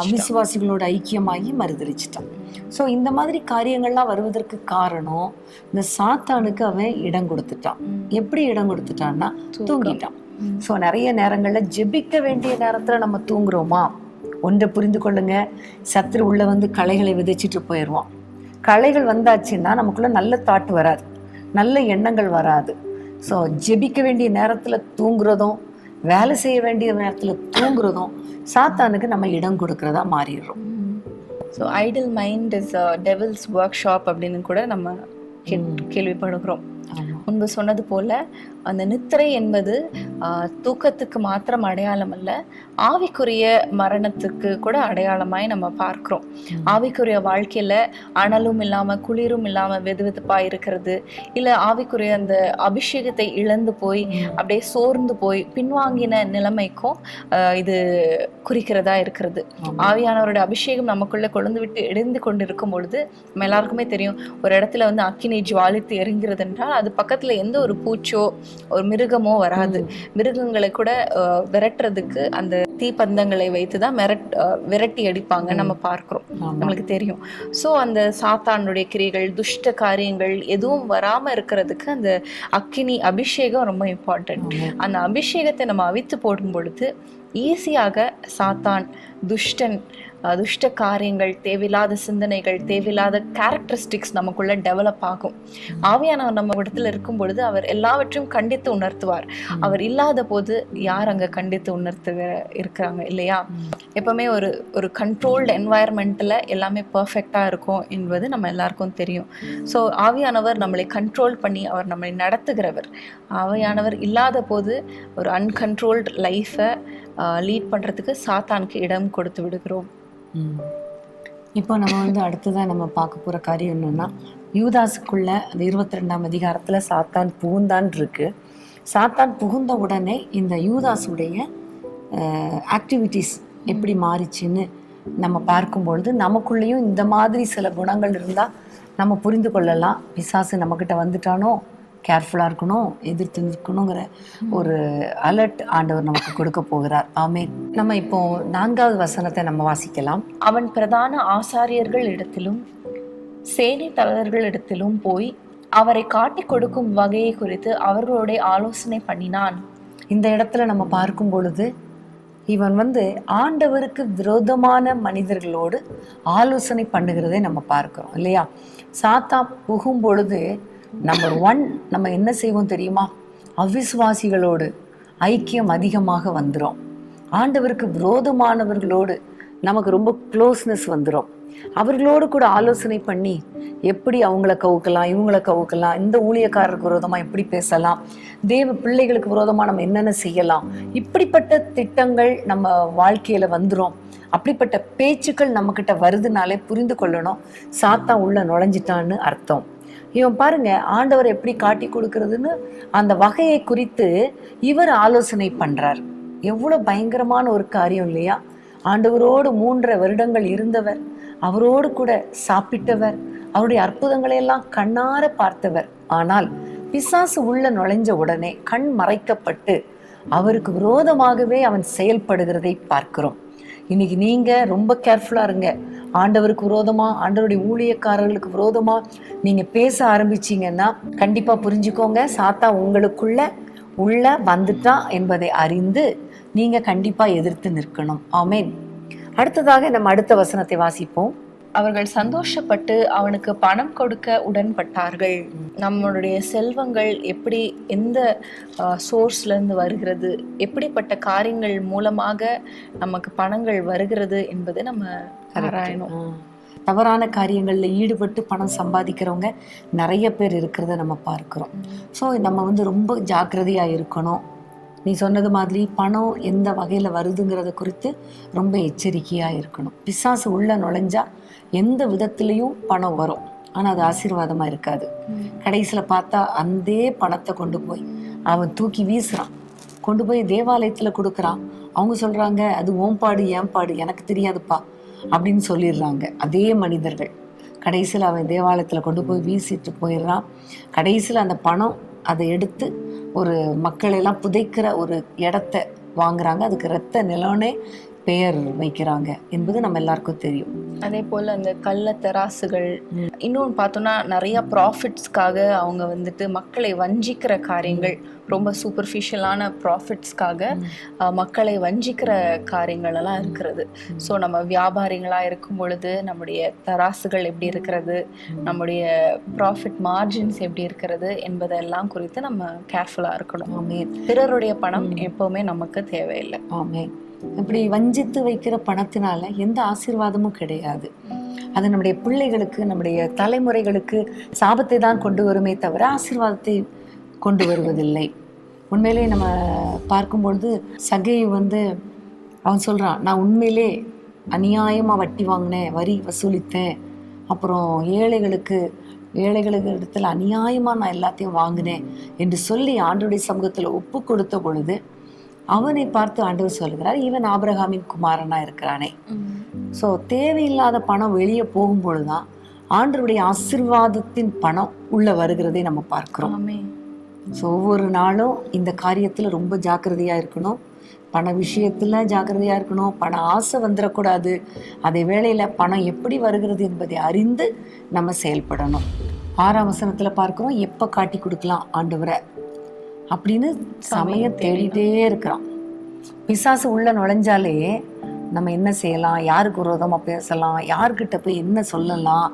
அவிசுவாசிகளோட ஐக்கியமாகி மறுதளிச்சிட்டான். ஸோ இந்த மாதிரி காரியங்கள்லாம் வருவதற்கு காரணம் இந்த சாத்தானுக்கு அவன் இடம் கொடுத்துட்டான். எப்படி இடம் கொடுத்துட்டான்னா தூங்கிட்டான். ஸோ நிறைய நேரங்கள்ல ஜெபிக்க வேண்டிய நேரத்துல நம்ம தூங்குறோமா? ஒன்றை புரிந்து கொள்ளுங்க, சத்துரு உள்ள வந்து களைகளை விதைச்சிட்டு போயிடுவான். களைகள் வந்தாச்சுன்னா நமக்குள்ள நல்ல தாட் வராது, நல்ல எண்ணங்கள் வராது. ஸோ ஜெபிக்க வேண்டிய நேரத்தில் தூங்குறதும், வேலை செய்ய வேண்டிய நேரத்தில் தூங்குறதும் சாத்தானுக்கு நம்ம இடம் கொடுக்கறதா மாறிடுறோம். So idle mind is devil's workshop அப்படின்னு கூட நம்ம கேள்விப்படுகிறோம். முன்பு சொன்னது போல அந்த நித்திரை என்பது தூக்கத்துக்கு மாத்திரம் அடையாளம் அல்ல, ஆவிக்குரிய மரணத்துக்கு கூட அடையாளமாய் நம்ம பார்க்கிறோம். ஆவிக்குரிய வாழ்க்கையில அனலும் இல்லாம குளிரும் இல்லாம வெதுவெதுப்பா இருக்கிறது, இல்ல ஆவிக்குரிய அந்த அபிஷேகத்தை இழந்து போய் அப்படியே சோர்ந்து போய் பின்வாங்கின நிலைமைக்கும் இது குறிக்கிறதா இருக்கிறது. ஆவியானவருடைய அபிஷேகம் நமக்குள்ள கொழுந்து விட்டு எரிந்து கொண்டிருக்கும் பொழுது நம்ம எல்லாருக்குமே தெரியும், ஒரு இடத்துல வந்து அக்கினி ஜுவாலித்து எரிங்கிறது என்றால் அது பக்கத்துல எந்த ஒரு பூச்சோ ஒரு மிருகமோ வராது. மிருகங்களை கூட விரட்டுறதுக்கு அந்த தீப்பந்தங்களை வைத்துதான் விரட்டி அடிப்பாங்க நம்ம பார்க்கிறோம், நம்மளுக்கு தெரியும். சோ அந்த சாத்தானுடைய கிரியைகள், துஷ்ட காரியங்கள் எதுவும் வராம இருக்கிறதுக்கு அந்த அக்கினி அபிஷேகம் ரொம்ப இம்பார்ட்டன்ட். அந்த அபிஷேகத்தை நம்ம அவித்து போடும் பொழுது ஈஸியாக சாத்தான், துஷ்ட காரியங்கள், தேவையில்லாத சிந்தனைகள், தேவையில்லாத கேரக்டரிஸ்டிக்ஸ் நமக்குள்ள டெவலப் ஆகும். ஆவியானவர் நம்ம இடத்துல இருக்கும் பொழுது அவர் எல்லாவற்றையும் கண்டித்து உணர்த்துவார். அவர் இல்லாத போது யார் அங்க கண்டித்து உணர்த்து இருக்கிறாங்க இல்லையா? எப்பவுமே ஒரு கண்ட்ரோல்டு என்வாயர்மெண்ட்ல எல்லாமே பர்ஃபெக்டா இருக்கும் என்பது நம்ம எல்லாருக்கும் தெரியும். ஸோ ஆவியானவர் நம்மளை கண்ட்ரோல் பண்ணி அவர் நம்மளை நடத்துகிறவர். ஆவியானவர் இல்லாத போது ஒரு அன்கண்ட்ரோல்டு லைஃபை லீட் பண்றதுக்கு சாத்தானுக்கு இடம் கொடுத்து விடுகிறோம். இப்போ நம்ம வந்து அடுத்ததான் நம்ம பார்க்க போற காரியம் என்னன்னா, யூதாசுக்குள்ள அந்த 22ஆம் அதிகாரத்துல சாத்தான் புகுந்தான் இருக்கு. சாத்தான் புகுந்த உடனே இந்த யூதாசுடைய ஆக்டிவிட்டிஸ் எப்படி மாறிச்சுன்னு நம்ம பார்க்கும்பொழுது நமக்குள்ளேயும் இந்த மாதிரி சில குணங்கள் இருந்தா நம்ம புரிந்து கொள்ளலாம். பிசாசு நம்மக்கிட்ட வந்துட்டானோ, கேர்ஃபுல்லாக இருக்கணும், எதிர்த்து நிற்கணுங்கிற ஒரு அலர்ட் ஆண்டவர் நமக்கு கொடுக்க போகிறார். ஆமென். நம்ம இப்போ 4வது வசனத்தை நம்ம வாசிக்கலாம். அவன் பிரதான ஆசாரியர்கள் இடத்திலும் சேனை தலைவர்கள் இடத்திலும் போய் அவரை காட்டி கொடுக்கும் வகையை குறித்து அவர்களுடைய ஆலோசனை பண்ணினான். இந்த இடத்துல நம்ம பார்க்கும் பொழுது இவன் ஆண்டவருக்கு விரோதமான மனிதர்களோடு ஆலோசனை பண்ணுகிறதை நம்ம பார்க்கிறோம் இல்லையா? சாத்தா புகும் பொழுது நம்பர் 1 நம்ம என்ன செய்வோம் தெரியுமா? அவிசுவாசிகளோடு ஐக்கியம் அதிகமாக வந்துடும். ஆண்டவருக்கு விரோதமானவர்களோடு நமக்கு ரொம்ப க்ளோஸ்னஸ் வந்துடும். அவர்களோடு கூட ஆலோசனை பண்ணி எப்படி அவங்கள கவுக்கலாம், இவங்கள கவுக்கலாம், இந்த ஊழியக்காரருக்கு விரோதமாக எப்படி பேசலாம், தேவ பிள்ளைகளுக்கு விரோதமாக நம்ம என்னென்ன செய்யலாம், இப்படிப்பட்ட திட்டங்கள் நம்ம வாழ்க்கையில் வந்துடும். அப்படிப்பட்ட பேச்சுக்கள் நம்மக்கிட்ட வருதுனாலே புரிந்து கொள்ளணும் சாத்தான் உள்ள நுழைஞ்சிட்டான்னு அர்த்தம். இவன் பாருங்க, ஆண்டவர் எப்படி காட்டி கொடுக்கறதுன்னு அந்த வகையை குறித்து இவர் ஆலோசனை பண்றார். எவ்வளவு பயங்கரமான ஒரு காரியம் இல்லையா? ஆண்டவரோடு 3 வருடங்கள் இருந்தவர், அவரோடு கூட சாப்பிட்டவர், அவருடைய அற்புதங்களை எல்லாம் கண்ணார பார்த்தவர். ஆனால் பிசாசு உள்ள நுழைஞ்ச உடனே கண் மறைக்கப்பட்டு அவருக்கு விரோதமாகவே அவன் செயல்படுகிறதை பார்க்கிறோம். இன்னைக்கு நீங்க ரொம்ப கேர்ஃபுல்லா இருங்க. ஆண்டவருக்கு விரோதமா, ஆண்டவருடைய ஊழியக்காரர்களுக்கு விரோதமா நீங்க பேச ஆரம்பிச்சீங்கன்னா கண்டிப்பா புரிஞ்சுக்கோங்க, சாத்தா உள்ள வந்துட்டா என்பதை அறிந்து நீங்க கண்டிப்பா எதிர்த்து நிற்கணும். ஆமென். அடுத்ததாக நம்ம அடுத்த வசனத்தை வாசிப்போம். அவர்கள் சந்தோஷப்பட்டு அவனுக்கு பணம் கொடுக்க உடன்பட்டார்கள். நம்மளுடைய செல்வங்கள் எப்படி, எந்த சோர்ஸ்ல இருந்து வருகிறது, எப்படிப்பட்ட காரியங்கள் மூலமாக நமக்கு பணங்கள் வருகிறது என்பது நம்ம ஆராயணும். தவறான காரியங்கள்ல ஈடுபட்டு பணம் சம்பாதிக்கிறவங்க நிறைய பேர் இருக்கிறத நம்ம பார்க்கிறோம். ஸோ நம்ம ரொம்ப ஜாக்கிரதையா இருக்கணும். நீ சொன்னது மாதிரி பணம் எந்த வகையில வருதுங்கிறத குறித்து ரொம்ப எச்சரிக்கையா இருக்கணும். பிசாசு உள்ள நுழைஞ்சா எந்த விதத்திலையும் பணம் வரும், ஆனா அது ஆசீர்வாதமா இருக்காது. கடைசியில பார்த்தா அந்த பணத்தை கொண்டு போய் அவன் தூக்கி வீசுறான், கொண்டு போய் தேவாலயத்துல கொடுக்குறான். அவங்க சொல்றாங்க, அது ஓம் பாடு ஏன் பாடு எனக்கு தெரியாதுப்பா அப்படின்னு சொல்லிடுறாங்க. அதே மனிதர்கள் கடைசியில் அவன் தேவாலயத்துல கொண்டு போய் வீசிட்டு போயிடுறான். கடைசியில் அந்த பணம் அதை எடுத்து ஒரு மக்களெல்லாம் புதைக்கிற ஒரு இடத்த வாங்குறாங்க. அதுக்கு இரத்த நிலம்னே பெயர் வைக்கிறாங்க என்பது நம்ம எல்லாருக்கும் தெரியும். அதே போல அந்த கள்ள தராசுகள், இன்னொன்று பார்த்தோம்னா நிறைய ப்ராஃபிட்ஸ்க்காக அவங்க மக்களை வஞ்சிக்கிற காரியங்கள், ரொம்ப சூப்பர்ஃபிஷியலான ப்ராஃபிட்ஸ்க்காக மக்களை வஞ்சிக்கிற காரியங்கள் எல்லாம் இருக்கிறது. ஸோ நம்ம வியாபாரிகளாக இருக்கும் பொழுது நம்முடைய தராசுகள் எப்படி இருக்கிறது, நம்முடைய ப்ராஃபிட் மார்ஜின்ஸ் எப்படி இருக்கிறது என்பதெல்லாம் குறித்து நம்ம கேர்ஃபுல்லாக இருக்கணும். பிறருடைய பணம் எப்போவுமே நமக்கு தேவையில்லை. ஆமே. இப்படி வஞ்சித்து வைக்கிற பணத்தினால எந்த ஆசீர்வாதமும் கிடையாது. அது நம்முடைய பிள்ளைகளுக்கு, நம்முடைய தலைமுறைகளுக்கு சாபத்தை தான் கொண்டு வருமே தவிர ஆசீர்வாதத்தை கொண்டு வருவதில்லை. உண்மையிலே நம்ம பார்க்கும்பொழுது சகை அவன் சொல்றான், நான் உண்மையிலே அநியாயமா வட்டி வாங்கினேன், வரி வசூலித்தேன், அப்புறம் ஏழைகளுக்கு இடத்துல அநியாயமா நான் எல்லாத்தையும் வாங்கினேன் என்று சொல்லி ஆண்டவருடைய சமூகத்துல ஒப்பு கொடுத்த பொழுது அவனை பார்த்து ஆண்டவர் சொல்கிறார், இவன் ஆபிரகாமின் குமாரனா இருக்கிறானே. ஸோ தேவையில்லாத பணம் வெளியே போகும்பொழுதுதான் ஆண்டவருடைய ஆசீர்வாதத்தின் பணம் உள்ள வருகிறதை நம்ம பார்க்கிறோம். ஸோ ஒவ்வொரு நாளும் இந்த காரியத்துல ரொம்ப ஜாக்கிரதையா இருக்கணும். பண விஷயத்துல ஜாக்கிரதையா இருக்கணும். பண ஆசை வந்துடக்கூடாது. அதே வேளையில பணம் எப்படி வருகிறது என்பதை அறிந்து நம்ம செயல்படணும். 6ஆம் வசனத்துல பார்க்கிறோம், எப்ப காட்டி கொடுக்கலாம் ஆண்டவரை அப்படின்னு சமயம் தேடிட்டே இருக்கிறான். பிசாசு உள்ள நுழைஞ்சாலே நம்ம என்ன செய்யலாம், யாருக்கு விரோதமா பேசலாம், யார்கிட்ட போய் என்ன சொல்லலாம்,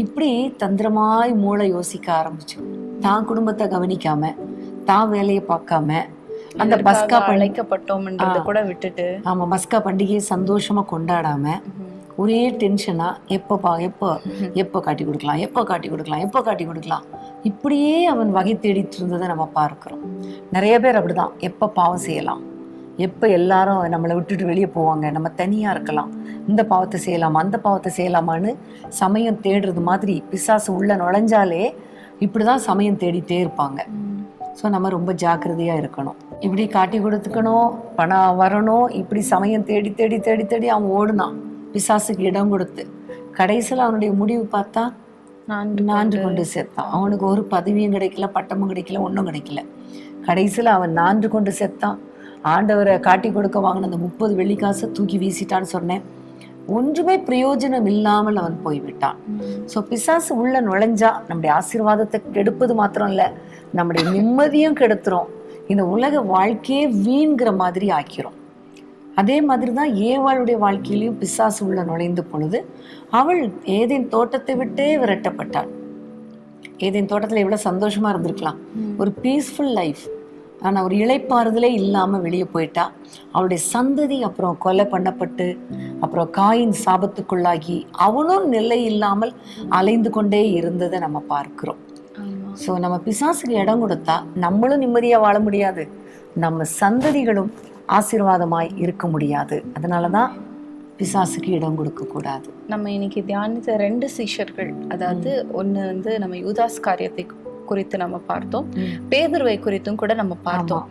இப்படி தந்திரமாய் மூளை யோசிக்க ஆரம்பிச்சோம். தான் குடும்பத்தை கவனிக்காம, தான் வேலையை பார்க்காம, அந்த பஸ்கா அழைக்கப்பட்டோம் கூட விட்டுட்டு, ஆமா, பஸ்கா பண்டிகையை சந்தோஷமா கொண்டாடாம ஒரே டென்ஷனா எப்போ காட்டி கொடுக்கலாம், இப்படியே அவன் வகை தேடிட்டு இருந்ததை நம்ம பார்க்கிறோம். நிறைய பேர் அப்படிதான், எப்போ பாவம் செய்யலாம், எப்போ எல்லாரும் நம்மளை விட்டுட்டு வெளியே போவாங்க, நம்ம தனியாக இருக்கலாம், இந்த பாவத்தை செய்யலாமா அந்த பாவத்தை செய்யலாமான்னு சமயம் தேடுறது மாதிரி பிசாசு உள்ள நுழைஞ்சாலே இப்படிதான் சமயம் தேடிட்டே இருப்பாங்க. ஸோ நம்ம ரொம்ப ஜாக்கிரதையாக இருக்கணும். இப்படி காட்டி கொடுத்துக்கணும், பணம் வரணும், இப்படி சமயம் தேடி தேடி தேடி தேடி அவன் ஓடுனான் பிசாசுக்கு இடம் கொடுத்து. கடைசியில் அவனுடைய முடிவு பார்த்தா நான்கு கொண்டு செத்தான். அவனுக்கு ஒரு பதவியும் கிடைக்கல, பட்டமும் கிடைக்கல, ஒன்றும் கிடைக்கல. கடைசியில் அவன் 4 கொண்டு செத்தான். ஆண்டவரை காட்டி கொடுக்க வாங்கின அந்த 30 வெள்ளிக்காசை தூக்கி வீசிட்டான்னு சொன்னேன். ஒன்றுமே பிரயோஜனம் இல்லாமல் அவன் போய்விட்டான். ஸோ பிசாசு உள்ள நுழைஞ்சா நம்முடைய ஆசீர்வாதத்தை கெடுப்பது மாத்திரம் இல்லை, நம்முடைய நிம்மதியும் கெடுத்துரும். இந்த உலக வாழ்க்கையே வீண்கிற மாதிரி ஆக்கிறோம். அதே மாதிரி தான் ஏவாளுடைய வாழ்க்கையிலையும் பிசாசு உள்ள நுழைந்த பொழுது அவள் ஏதேன் தோட்டத்தை விட்டே விரட்டப்பட்டாள். ஏதேன் தோட்டத்தில் எவ்வளோ சந்தோஷமா இருந்திருக்கலாம், ஒரு பீஸ்ஃபுல் லைஃப். ஆனால் ஒரு இளைப்பாறுதலே இல்லாமல் வெளியே போயிட்டா. அவளுடைய சந்ததி அப்புறம் கொலை பண்ணப்பட்டு அப்புறம் காயின் சாபத்துக்குள்ளாகி அவனும் நிலை இல்லாமல் அலைந்து கொண்டே இருந்ததை நம்ம பார்க்கிறோம். ஸோ நம்ம பிசாசுக்கு இடம் கொடுத்தா நம்மளும் நிம்மதியாக வாழ முடியாது, நம்ம சந்ததிகளும் ஆசீர்வாதமாய் இருக்க முடியாது. அதனால தான் பிசாசுக்கு இடம் கொடுக்க கூடாது. நம்ம இன்னைக்கு தியானித்த 2 சீஷர்கள், அதாவது ஒன்று வந்து நம்ம யூதாஸ் காரியத்தை குறித்து நம்ம பார்த்தோம், பேதுருவை குறித்தும் கூட நம்ம பார்த்தோம்.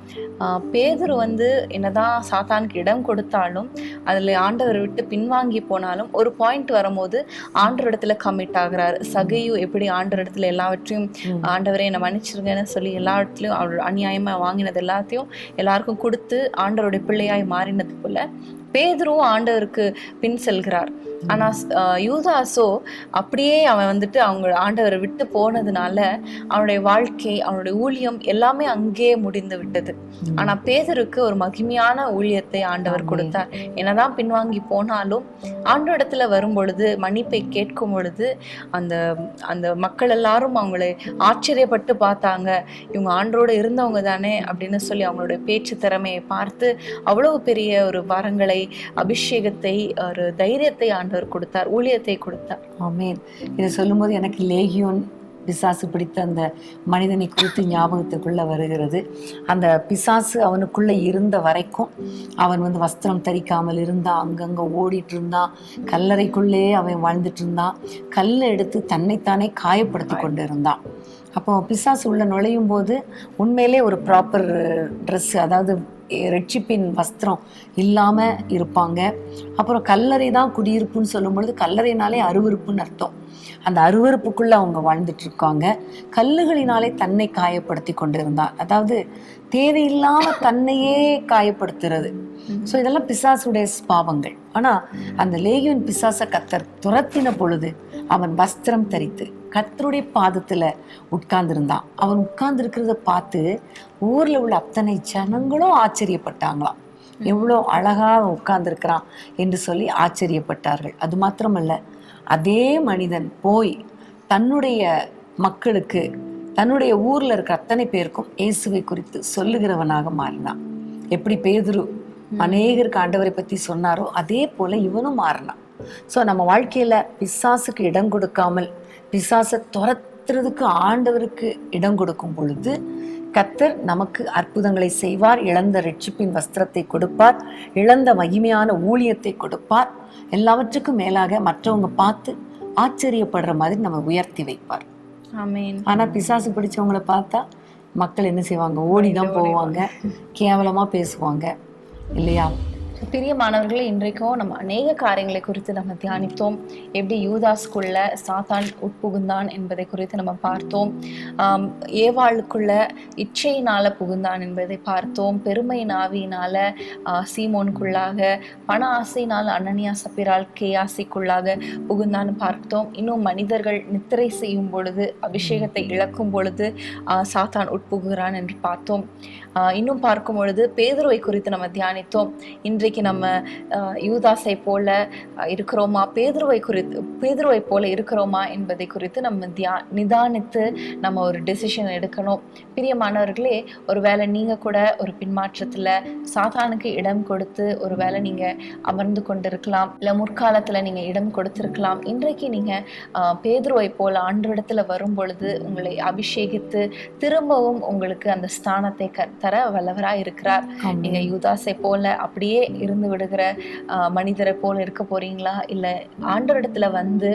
பேதுரு வந்து என்னதான் சாத்தானுக்கு இடம் கொடுத்தாலும் அதில் ஆண்டவரை விட்டு பின்வாங்கி போனாலும் ஒரு பாயிண்ட் வரும்போது ஆண்டவரிடத்துல கமிட் ஆகுறாரு. சகையு எப்படி ஆண்டவரிடத்துல எல்லாவற்றையும் ஆண்டவரை என்னை மன்னிச்சிருங்கன்னு சொல்லி எல்லாவற்றிலையும் அவரோட அநியாயமா வாங்கினது எல்லாத்தையும் எல்லாருக்கும் கொடுத்து ஆண்டவருடைய பிள்ளையாய் மாறினது போல பேதுருவும் ஆண்டவருக்கு பின் செல்கிறார். ஆனா யூதாசோ அப்படியே அவன் வந்துட்டு அவங்க ஆண்டவரை விட்டு போனதுனால அவனுடைய வாழ்க்கை, அவனுடைய ஊழியம் எல்லாமே அங்கேயே முடிந்து விட்டது. ஆனா பேதுருக்கு ஒரு மகிமையான ஊழியத்தை ஆண்டவர் கொடுத்தார். என்னதான் பின்வாங்கி போனாலும் ஆண்டவரிடத்துல வரும் பொழுது, மன்னிப்பை கேட்கும் பொழுது அந்த அந்த மக்கள் எல்லாரும் அவங்களை ஆச்சரியப்பட்டு பார்த்தாங்க. இவங்க ஆண்டோட இருந்தவங்க தானே அப்படின்னு சொல்லி அவங்களுடைய பேச்சு திறமையை பார்த்து அவ்வளவு பெரிய ஒரு வரங்களை, அபிஷேகத்தை, ஒரு தைரியத்தை ஆண்டவர் கொடுத்தார், ஊழியத்தை கொடுத்தார். ஆமென். இதை சொல்லும்போது எனக்கு லேகியோன் பிசாசு பிடித்த அந்த மனிதனை குறித்து ஞாபகத்துக்குள்ள வருகிறது. அந்த பிசாசு அவனுக்குள்ள இருந்த வரைக்கும் அவன் வந்து வஸ்திரம் தரிக்காமல் இருந்தான், அங்கங்க ஓடிட்டு இருந்தான், கல்லறைக்குள்ளே அவன் வாழ்ந்துட்டு இருந்தான், கல்லை எடுத்து தன்னைத்தானே காயப்படுத்தி கொண்டு இருந்தான். அப்போ பிசாசு உள்ள நுழையும் போது உண்மையிலே ஒரு ப்ராப்பர் ட்ரெஸ், அதாவது ரட்சிப்பின் வஸ்திரம் இல்லாமல் இருப்பாங்க. அப்புறம் கல்லறை தான் குடியிருப்புன்னு சொல்லும் பொழுது கல்லறைனாலே அருவருப்புன்னு அர்த்தம். அந்த அருவருப்புக்குள்ளே அவங்க வாழ்ந்துட்டு இருக்காங்க. கல்லுகளினாலே தன்னை காயப்படுத்தி கொண்டு இருந்தான், அதாவது தேவையில்லாமல் தன்னையே காயப்படுத்துறது. ஸோ இதெல்லாம் பிசாசுடைய பாவங்கள். ஆனால் அந்த லேகியோன் பிசாசை கர்த்தர் துரத்தின பொழுது அவன் வஸ்திரம் தரித்து கர்த்தருடைய பாதத்துல உட்கார்ந்துருந்தான். அவன் உட்கார்ந்துருக்கிறத பார்த்து ஊர்ல உள்ள அத்தனை ஜனங்களும் ஆச்சரியப்பட்டாங்களாம். எவ்வளோ அழகா உட்கார்ந்துருக்கிறான் என்று சொல்லி ஆச்சரியப்பட்டார்கள். அது மாத்திரமல்ல, அதே மனிதன் போய் தன்னுடைய மக்களுக்கு, தன்னுடைய ஊர்ல இருக்க அத்தனை பேருக்கும் இயேசுவை குறித்து சொல்லுகிறவனாக மாறினான். எப்படி பேதுரு அநேகருக்கு ஆண்டவரை பத்தி சொன்னாரோ அதே போல இவனும் மாறினான். ஸோ நம்ம வாழ்க்கையில பிசாசுக்கு இடம் கொடுக்காமல் பிசாசை துரத்துறதுக்கு ஆண்டவருக்கு இடம் கொடுக்கும் பொழுது கர்த்தர் நமக்கு அற்புதங்களை செய்வார். இழந்த ரட்சிப்பின் வஸ்திரத்தை கொடுப்பார், இழந்த மகிமையான ஊழியத்தை கொடுப்பார். எல்லாவற்றுக்கும் மேலாக மற்றவங்க பார்த்து ஆச்சரியப்படுற மாதிரி நம்ம உயர்த்தி வைப்பார். ஆமென். ஆனா பிசாசு பிடிச்சவங்களை பார்த்தா மக்கள் என்ன செய்வாங்க? ஓடிதான் போவாங்க, கேவலமா பேசுவாங்க, இல்லையா? பிரியமானவர்களே, இன்றைக்கும் நம்ம அநேக காரியங்களை குறித்து நம்ம தியானித்தோம். எப்படி யூதாஸ்குள்ள சாத்தான் உட்புகுந்தான் என்பதை குறித்து நம்ம பார்த்தோம். ஏவாளுக்குள்ள இச்சையினால புகுந்தான் என்பதை பார்த்தோம். பெருமை நாவியினால சீமோனுக்குள்ளாக, பண ஆசையினால் அனனியா சப்பிரால் கேயாசிக்குள்ளாக புகுந்தான்னு பார்த்தோம். இன்னும் மனிதர்கள் நித்திரை செய்யும் பொழுது, அபிஷேகத்தை இழக்கும் பொழுது சாத்தான் உட்புகுகிறான் என்று பார்த்தோம். இன்னும் பார்க்கும் பொழுது பேதுருவை குறித்து நம்ம தியானித்தோம். இன்றைக்கு நம்ம யூதாஸை போல இருக்கிறோமா, பேதுருவை போல இருக்கிறோமா என்பதை குறித்து நம்ம நிதானித்து நம்ம ஒரு டெசிஷன் எடுக்கணும். பிரியமானவர்களே, ஒருவேளை நீங்க கூட ஒரு பின்மாற்றத்துல சாத்தானுக்கு இடம் கொடுத்து ஒருவேளை நீங்க அமர்ந்து கொண்டிருக்கலாம், இல்ல முற்காலத்துல நீங்க இடம் கொடுத்திருக்கலாம். இன்றைக்கு நீங்க பேதுருவை போல ஆண்டவரிடத்துல வரும் பொழுது உங்களை அபிஷேகித்து திரும்பவும் உங்களுக்கு அந்த ஸ்தானத்தை தர வல்லவரா இருக்கிறார். நீங்க யூதாஸை போல அப்படியே இருந்து விடுகிற மனிதரை போல இருக்க போறீங்களா, இல்ல ஆண்டவரிடத்துல வந்து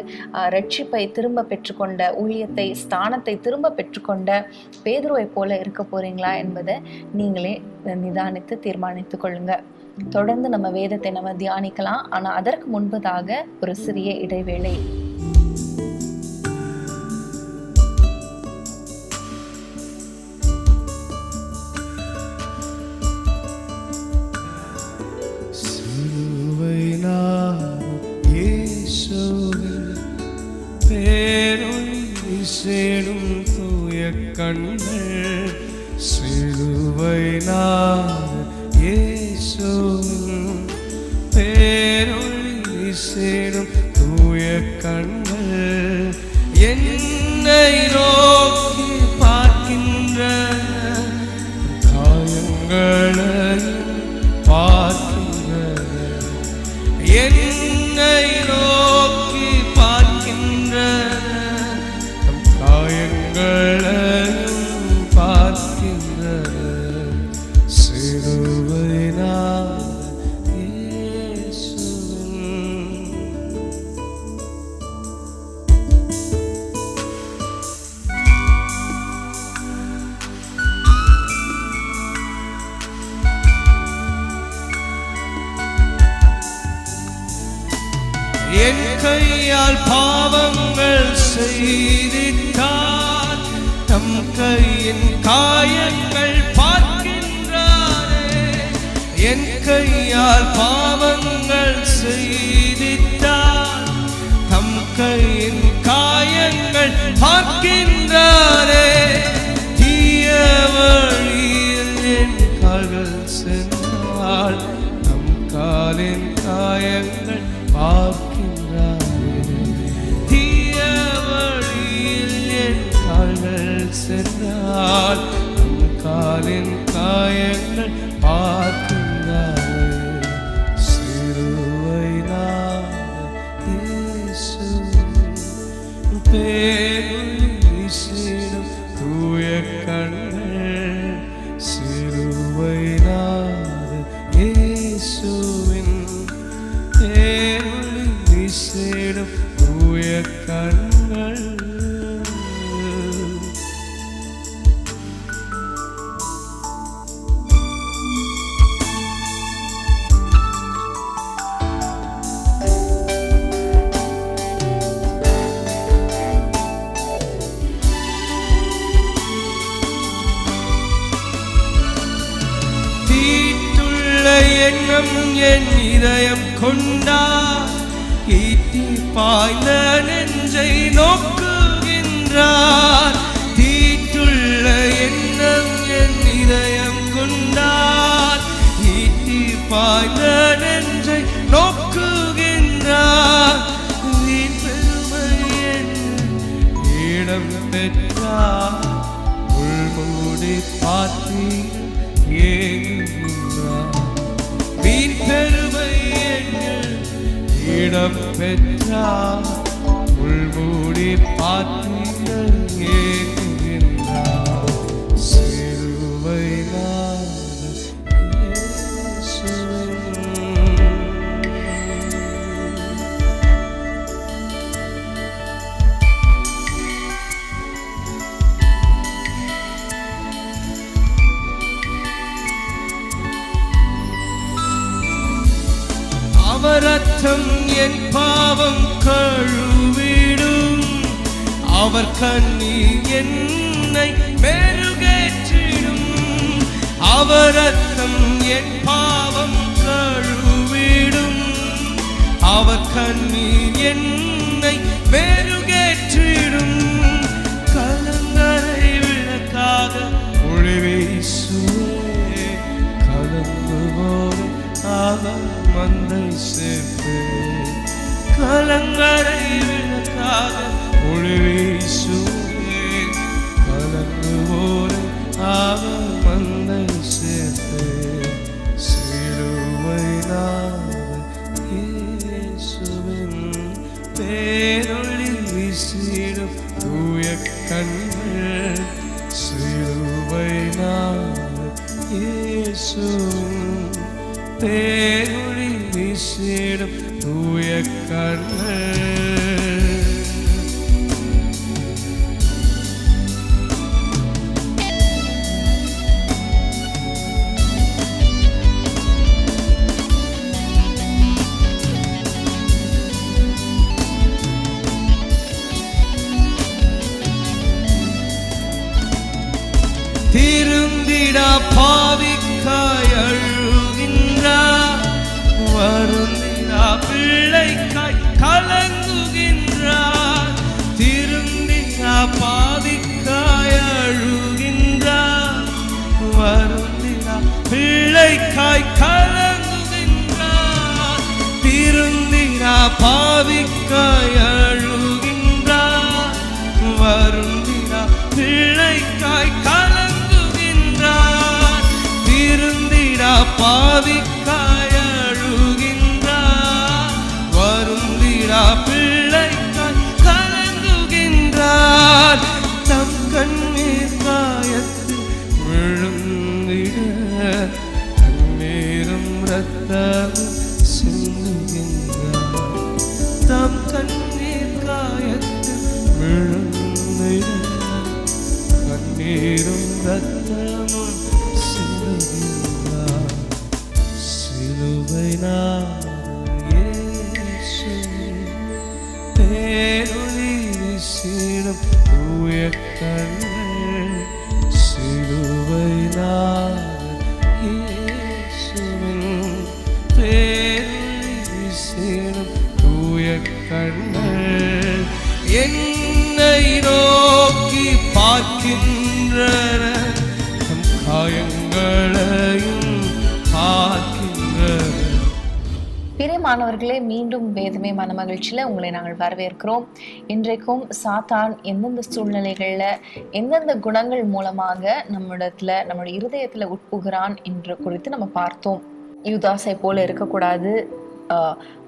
ரட்சிப்பை திரும்ப பெற்றுக்கொண்ட, ஊழியத்தை, ஸ்தானத்தை திரும்ப பெற்றுக்கொண்ட பேதுருவை போல இருக்க போறீங்களா என்பதை நீங்களே நிதானித்து தீர்மானித்துக் கொள்ளுங்க. தொடர்ந்து நம்ம வேதத்தை நம்ம தியானிக்கலாம். ஆனா அதற்கு முன்பதாக ஒரு சிறிய இடைவேளை. சேடும் தூய கண்கள் சிலுவை நான் இயேசுவின் என் கையால் பாவங்கள் செய்திட்டார். தம் கையின் காயங்கள் பார்க்கின்றாரே. என் கையால் பாவங்கள் செய்திட்டார். தம் கையின் காயங்கள் பார்க்கின்றாரே. தீய வழியில் என் கால்கள் சென்றால் தம் காலின் காயங்கள் பார்க்கின்றாரே. தீய வழியில் என் கால்கள் சென்றால் தம் காலின் காயங்கள் பார்க்கின்றாரே. சிலுவை இயேசு பேரொளி வீசிடும் தூய கண்கள். சிலுவை இயேசுவின் பேரொளி வீசிடும் தூய கண்கள். எண்ணம் என் இதயம் கொண்டார். ஈட்டி பாய்ந்த நெஞ்சை நோக்குகின்றார். தீட்டுள்ள எண்ணம் என் இதயம் கொண்டார். ஈட்டி பாய்ந்த நெஞ்சை நோக்குகின்றார். வீண் பெருமை இடம் பெற்றார். உள்மூடி பார்த்தீர் ஏங்குகின்றார். வீண் பெருமை இடம் பெற்றார். உள்மூடி பார்த்தீர்கள் ஏங்குகின்றார். சிலுவை அவர் ரத்தம் என் பாவம் கழுவிடும். அவர் கண்ணீர் என்னை மெருகேற்றிடும். அவர் ரத்தம் என் பாவம் கழுவிடும். அவர் கண்ணீர் என்னை மெருகேற்றிடும். கலங்கரை விளக்காக ஒளி வீசுவே. கலங்குவோரை அவர் மந்தை சேர்த்து. கலங்கரை விளக்காக ஒளி வீசுவே. கலங்குவோரை அவர் மந்தை சேர்த்து. சிலுவை இயேசுவின் பேரொளி வீசிடும் தூய கண்கள். சிலுவை இயேசு பேரொளி வீசிடும் தூய கண்கள். திருந்திடா பாவிக்காய் அழுகின்றார். வருந்திடா பிள்ளைக்காய் கலங்குகின்றார். திருந்திடா பாவிக்காய் அழுகின்றார். வருந்திடா பிள்ளைக்காய் கலங்குகின்றார். திருந்திடா பாவிக்காய் அழுகின்றார். வருந்திடா பிள்ளைக்காய் கலங்குகின்றார். திருந்திடா பாவிக்காய் அழுகின்றார். வருந்திடா பிள்ளைக்காய் கலங்குகின்றார். தம் கண்ணீர் காயத்தில் விழுந்திட கண்ணீரும் இரத்தமும் சிந்துகின்றார். தம் கண்ணீர் காயத்தில் விழுந்திட கண்ணீரும் இரத்தமும் சிலுவை இயேசு கண்கள் சிலுவை இயேசுவின் பேரை சேரும் தூய கண்கள் என்னை நோக்கி பார்க்கின்றன, நம் காயங்களையும் பார்க்கின்றன. பிரியமானவர்களே, மீண்டும் வேதமே மனமகிழ்ச்சியில் உங்களை நாங்கள் வரவேற்கிறோம். இன்றைக்கும் சாத்தான் எந்தெந்த சூழ்நிலைகளில் எந்தெந்த குணங்கள் மூலமாக நம்முடைய இருதயத்தில் உட்புகிறான் என்று குறித்து நம்ம பார்த்தோம். யூதாசை போல இருக்கக்கூடாது,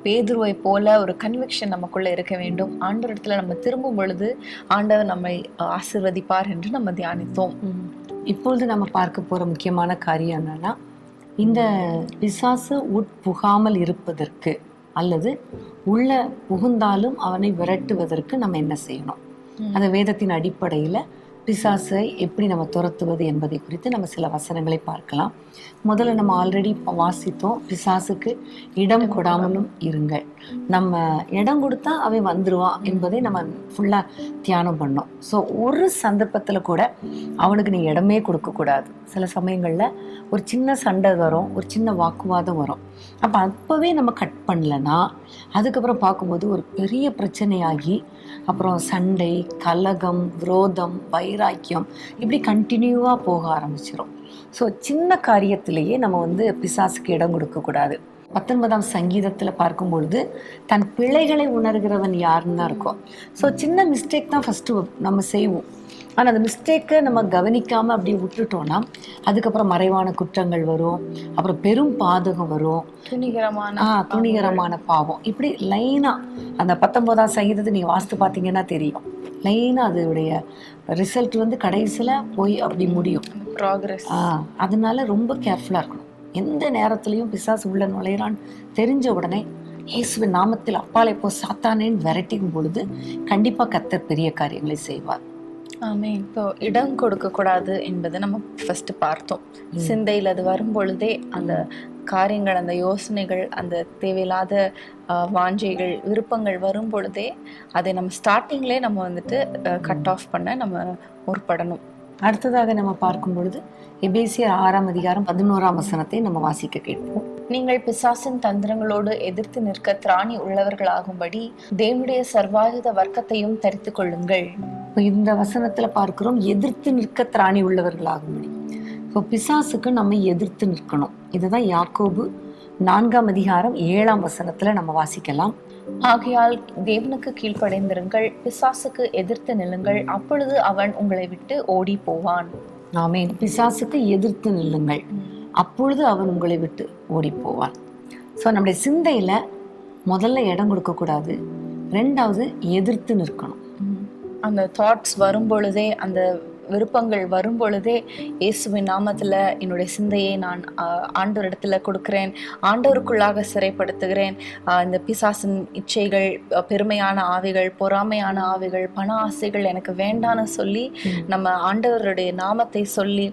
பேதுருவை போல ஒரு கன்விக்ஷன் நமக்குள்ள இருக்க வேண்டும். ஆண்டவரிடத்துல நம்ம திரும்பும் பொழுது ஆண்டவர் நம்மை ஆசீர்வதிப்பார் என்று நம்ம தியானித்தோம். இப்பொழுது நம்ம பார்க்க போற முக்கியமான காரியம் என்னன்னா, இந்த பிசாசு உட்புகாமல் இருப்பதற்கு அல்லது உள்ள புகுந்தாலும் அவனை விரட்டுவதற்கு நம்ம என்ன செய்யணும், அந்த வேதத்தின் அடிப்படையில பிசாசை எப்படி நம்ம துரத்துவது என்பதை குறித்து நம்ம சில வசனங்களை பார்க்கலாம். முதல்ல நம்ம ஆல்ரெடி வாசித்தோம், பிசாசுக்கு இடம் கொடாமலும் இருங்கள். நம்ம இடம் கொடுத்தா அவன் வந்துருவான் என்பதை நம்ம ஃபுல்லாக தியானம் பண்ணோம். ஸோ ஒரு சந்தர்ப்பத்தில் கூட அவனுக்கு நீ இடமே கொடுக்கக்கூடாது. சில சமயங்களில் ஒரு சின்ன சண்டை வரும், ஒரு சின்ன வாக்குவாதம் வரும். அப்போவே நம்ம கட் பண்ணலன்னா அதுக்கப்புறம் பார்க்கும்போது ஒரு பெரிய பிரச்சனையாகி அப்புறம் சண்டை, கலகம், விரோதம், வைராக்கியம் இப்படி கண்டினியூவாக போக ஆரம்பிச்சிடும். ஸோ சின்ன காரியத்திலேயே நம்ம பிசாசுக்கு இடம் கொடுக்கக்கூடாது. 19ஆம் சங்கீதத்தில் பார்க்கும் பொழுது தன் பிழைகளை உணர்கிறவன் யாருன்னு தான் இருக்கும். ஸோ சின்ன மிஸ்டேக் தான் ஃபஸ்ட்டு நம்ம செய்வோம். ஆனால் அந்த மிஸ்டேக்கை நம்ம கவனிக்காமல் அப்படியே விட்டுட்டோம்னா அதுக்கப்புறம் மறைவான குற்றங்கள் வரும், அப்புறம் பெரும் பாதகம் வரும், துணிகரமான பாவம். இப்படி லைனாக அந்த 19ஆம் சங்கீதத்தை நீங்கள் வாசித்து பார்த்தீங்கன்னா தெரியும். லைனாக அதோடைய ரிசல்ட் கடைசியில் போய் அப்படி முடியும். ப்ராக்ரஸ். அதனால ரொம்ப கேர்ஃபுல்லாக இருக்கணும். எந்த நேரத்துலையும் பிசாசு உள்ள நுழையிறான்னு தெரிஞ்ச உடனே இயேசுவின் நாமத்தில் அப்பாலை போ சாத்தானேன்னு விரட்டிக்கும் பொழுது கண்டிப்பாக கர்த்தர் பெரிய காரியங்களை செய்வார். ஆமென். இப்போ இடம் கொடுக்க கூடாது என்பதை நம்ம ஃபர்ஸ்ட் பார்த்தோம். சிந்தையில் அது வரும் பொழுதே அந்த காரியங்கள், அந்த யோசனைகள், அந்த தேவையில்லாத வாஞ்சைகள், விருப்பங்கள் வரும் பொழுதே அதை நம்ம ஸ்டார்டிங்லேயே நம்ம கட் ஆஃப் பண்ண நம்ம முற்படணும். அடுத்ததாக நம்ம பார்க்கும் பொழுது எபேசியர் 6ஆம் அதிகாரம் 11ஆம் வசனத்தை நம்ம வாசிக்க கேட்போம். நீங்கள் பிசாசின் தந்திரங்களோடு எதிர்த்து நிற்க திராணி உள்ளவர்களாகும்படி தேவனுடைய சர்வாயுத வர்க்கத்தையும் தரித்து கொள்ளுங்கள். இந்த வசனத்துல பார்க்கிறோம், எதிர்த்து நிற்க திராணி உள்ளவர்களாகும்படி. இப்போ பிசாசுக்கு நம்ம எதிர்த்து நிற்கணும். இதுதான் யாக்கோபு 4ஆம் அதிகாரம் 7ஆம் வசனத்துல நம்ம வாசிக்கலாம். ஆகையால் தேவனுக்கு கீழ்ப்படைந்திருங்கள், பிசாசுக்கு எதிர்த்து நில்லுங்கள், அப்பொழுது அவன் உங்களை விட்டு ஓடி போவான். ஆமென். பிசாசுக்கு எதிர்த்து நில்லுங்கள், அப்பொழுது அவன் உங்களை விட்டு ஓடி போவான். ஸோ நம்முடைய சிந்தையில முதல்ல இடம் கொடுக்க கூடாது, ரெண்டாவது எதிர்த்து நிற்கணும். அந்த தாட்ஸ் வரும் பொழுதே, அந்த விருப்பங்கள் வரும் பொழுதே இயேசுவின் நாமத்தில் என்னுடைய சிந்தையை நான் ஆண்டவரிடத்துல கொடுக்கிறேன், ஆண்டவருக்குள்ளாக சிறைப்படுத்துகிறேன். இந்த பிசாசின் இச்சைகள், பெருமையான ஆவிகள், பொறாமையான ஆவிகள், பண ஆசைகள் எனக்கு வேண்டான்னு சொல்லி நம்ம ஆண்டவருடைய நாமத்தை சொல்லி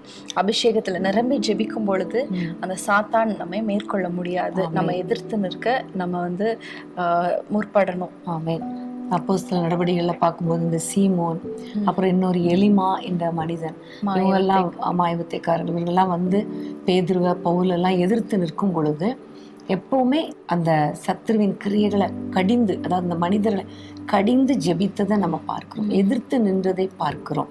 அபிஷேகத்தில் நிரம்பி ஜெபிக்கும் பொழுது அந்த சாத்தான் நம்மை மேற்கொள்ள முடியாது. நம்ம எதிர்த்து நிற்க நம்ம முற்படணும். ஆமென். அப்போஸ்தலர் நடவடிக்கைகளில் பார்க்கும்போது இந்த சீமோன், அப்புறம் இன்னொரு எலிமா என்ற மனிதன், இவங்கெல்லாம் மாயவத்தைக்காரர்கள், இவங்கெல்லாம் பேதுருவ, பவுலெல்லாம் எதிர்த்து நிற்கும் பொழுது எப்பவுமே அந்த சத்துருவின் கிரியைகளை கடிந்து, அதாவது அந்த மனிதர்களை கடிந்து ஜெபித்ததை நம்ம பார்க்கிறோம், எதிர்த்து நின்றதை பார்க்கிறோம்.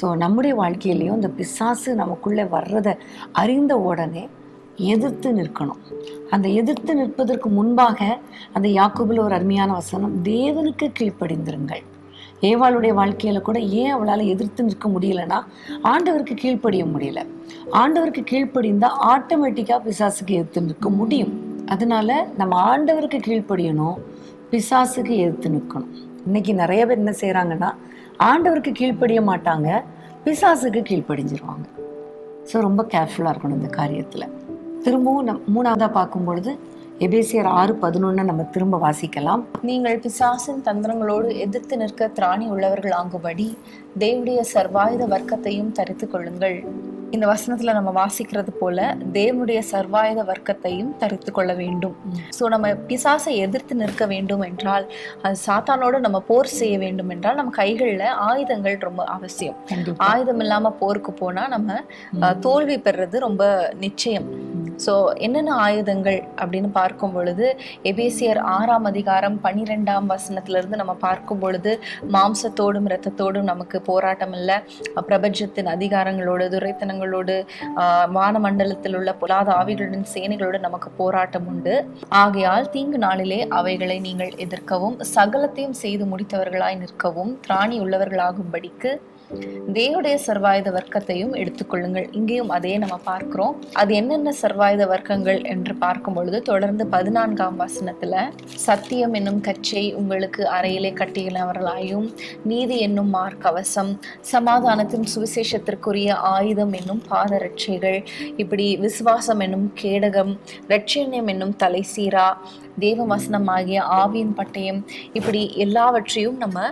ஸோ நம்முடைய வாழ்க்கையிலையும் இந்த பிசாசு நமக்குள்ளே வர்றதை அறிந்த உடனே எதிர்த்து நிற்கணும். அந்த எதிர்த்து நிற்பதற்கு முன்பாக அந்த யாக்கோபுல ஒரு அருமையான வசனம், தேவனுக்கு கீழ்ப்படிந்திருங்கள். ஏவாளுடைய வாழ்க்கையில கூட ஏன் அவளால் எதிர்த்து நிற்க முடியலன்னா ஆண்டவருக்கு கீழ்ப்படிய முடியல. ஆண்டவருக்கு கீழ்ப்படிந்தா ஆட்டோமேட்டிக்கா பிசாசுக்கு எதிர்த்து நிற்க முடியும். அதனால நம்ம ஆண்டவருக்கு கீழ்ப்படியணும், பிசாசுக்கு எதிர்த்து நிற்கணும். இன்னைக்கு நிறைய பேர் என்ன செய்யறாங்கன்னா ஆண்டவருக்கு கீழ்ப்படிய மாட்டாங்க, பிசாசுக்கு கீழ்ப்படிஞ்சிருவாங்க. ஸோ ரொம்ப கேர்ஃபுல்லாக இருக்கணும் இந்த காரியத்தில். திரும்பவும் மூணாவதாக பார்க்கும் பொழுது எபேசியர் 6:11 நம்ம திரும்ப வாசிக்கலாம். நீங்கள் பிசாசின் தந்திரங்களோடு எதிர்த்து நிற்க திராணி உள்ளவர்கள் ஆகும்படி தேவனுடைய சர்வாயுத வர்க்கத்தையும் தரித்து கொள்ளுங்கள். இந்த வசனத்துல நம்ம வாசிக்கிறது போல தேவனுடைய சர்வாயுத வர்க்கத்தையும் தரித்து கொள்ள வேண்டும். ஸோ நம்ம பிசாசை எதிர்த்து நிற்க வேண்டும் என்றால், அது சாத்தானோட நம்ம போர் செய்ய வேண்டும் என்றால் நம்ம கைகள்ல ஆயுதங்கள் ரொம்ப அவசியம். ஆயுதம் இல்லாம போருக்கு போனா நம்ம தோல்வி பெறுறது ரொம்ப நிச்சயம். ஸோ என்னென்ன ஆயுதங்கள் அப்படின்னு பார்க்கும் பொழுது, எபேசியர் 6ஆம் அதிகாரம் 12ஆம் வசனத்திலிருந்து நம்ம பார்க்கும் பொழுது, மாம்சத்தோடும் இரத்தத்தோடும் நமக்கு போராட்டம் இல்லை, பிரபஞ்சத்தின் அதிகாரங்களோடு துரைத்தனங்களோடு வானமண்டலத்தில் உள்ள பொல்லாத ஆவிகளுடன் சேனைகளோடு நமக்கு போராட்டம் உண்டு. ஆகையால் தீங்கு நாளிலே அவைகளை நீங்கள் எதிர்க்கவும் சகலத்தையும் செய்து முடித்தவர்களாய் நிற்கவும் திராணி உள்ளவர்களாகும்படிக்கு தேவனுடைய சர்வாயுத வர்க்கத்தையும் எடுத்துக்கொள்ளுங்கள். இங்கேயும் அதே நம்ம பார்க்கிறோம். அது என்னென்ன சர்வாயுத வர்க்கங்கள் என்று பார்க்கும் பொழுது தொடர்ந்து 14ஆம் வசனத்துல, சத்தியம் என்னும் கச்சை உங்களுக்கு அறையிலே கட்டியவர்களாயும், நீதி என்னும் மார்க்கவசம், சமாதானத்தின் சுவிசேஷத்திற்குரிய ஆயுதம் என்னும் பாதரட்சைகள், இப்படி விசுவாசம் என்னும் கேடகம், இரட்சண்யம் என்னும் தலைசீரா, தேவ வசனமாகிய ஆவியின் பட்டயம், இப்படி எல்லாவற்றையும் நம்ம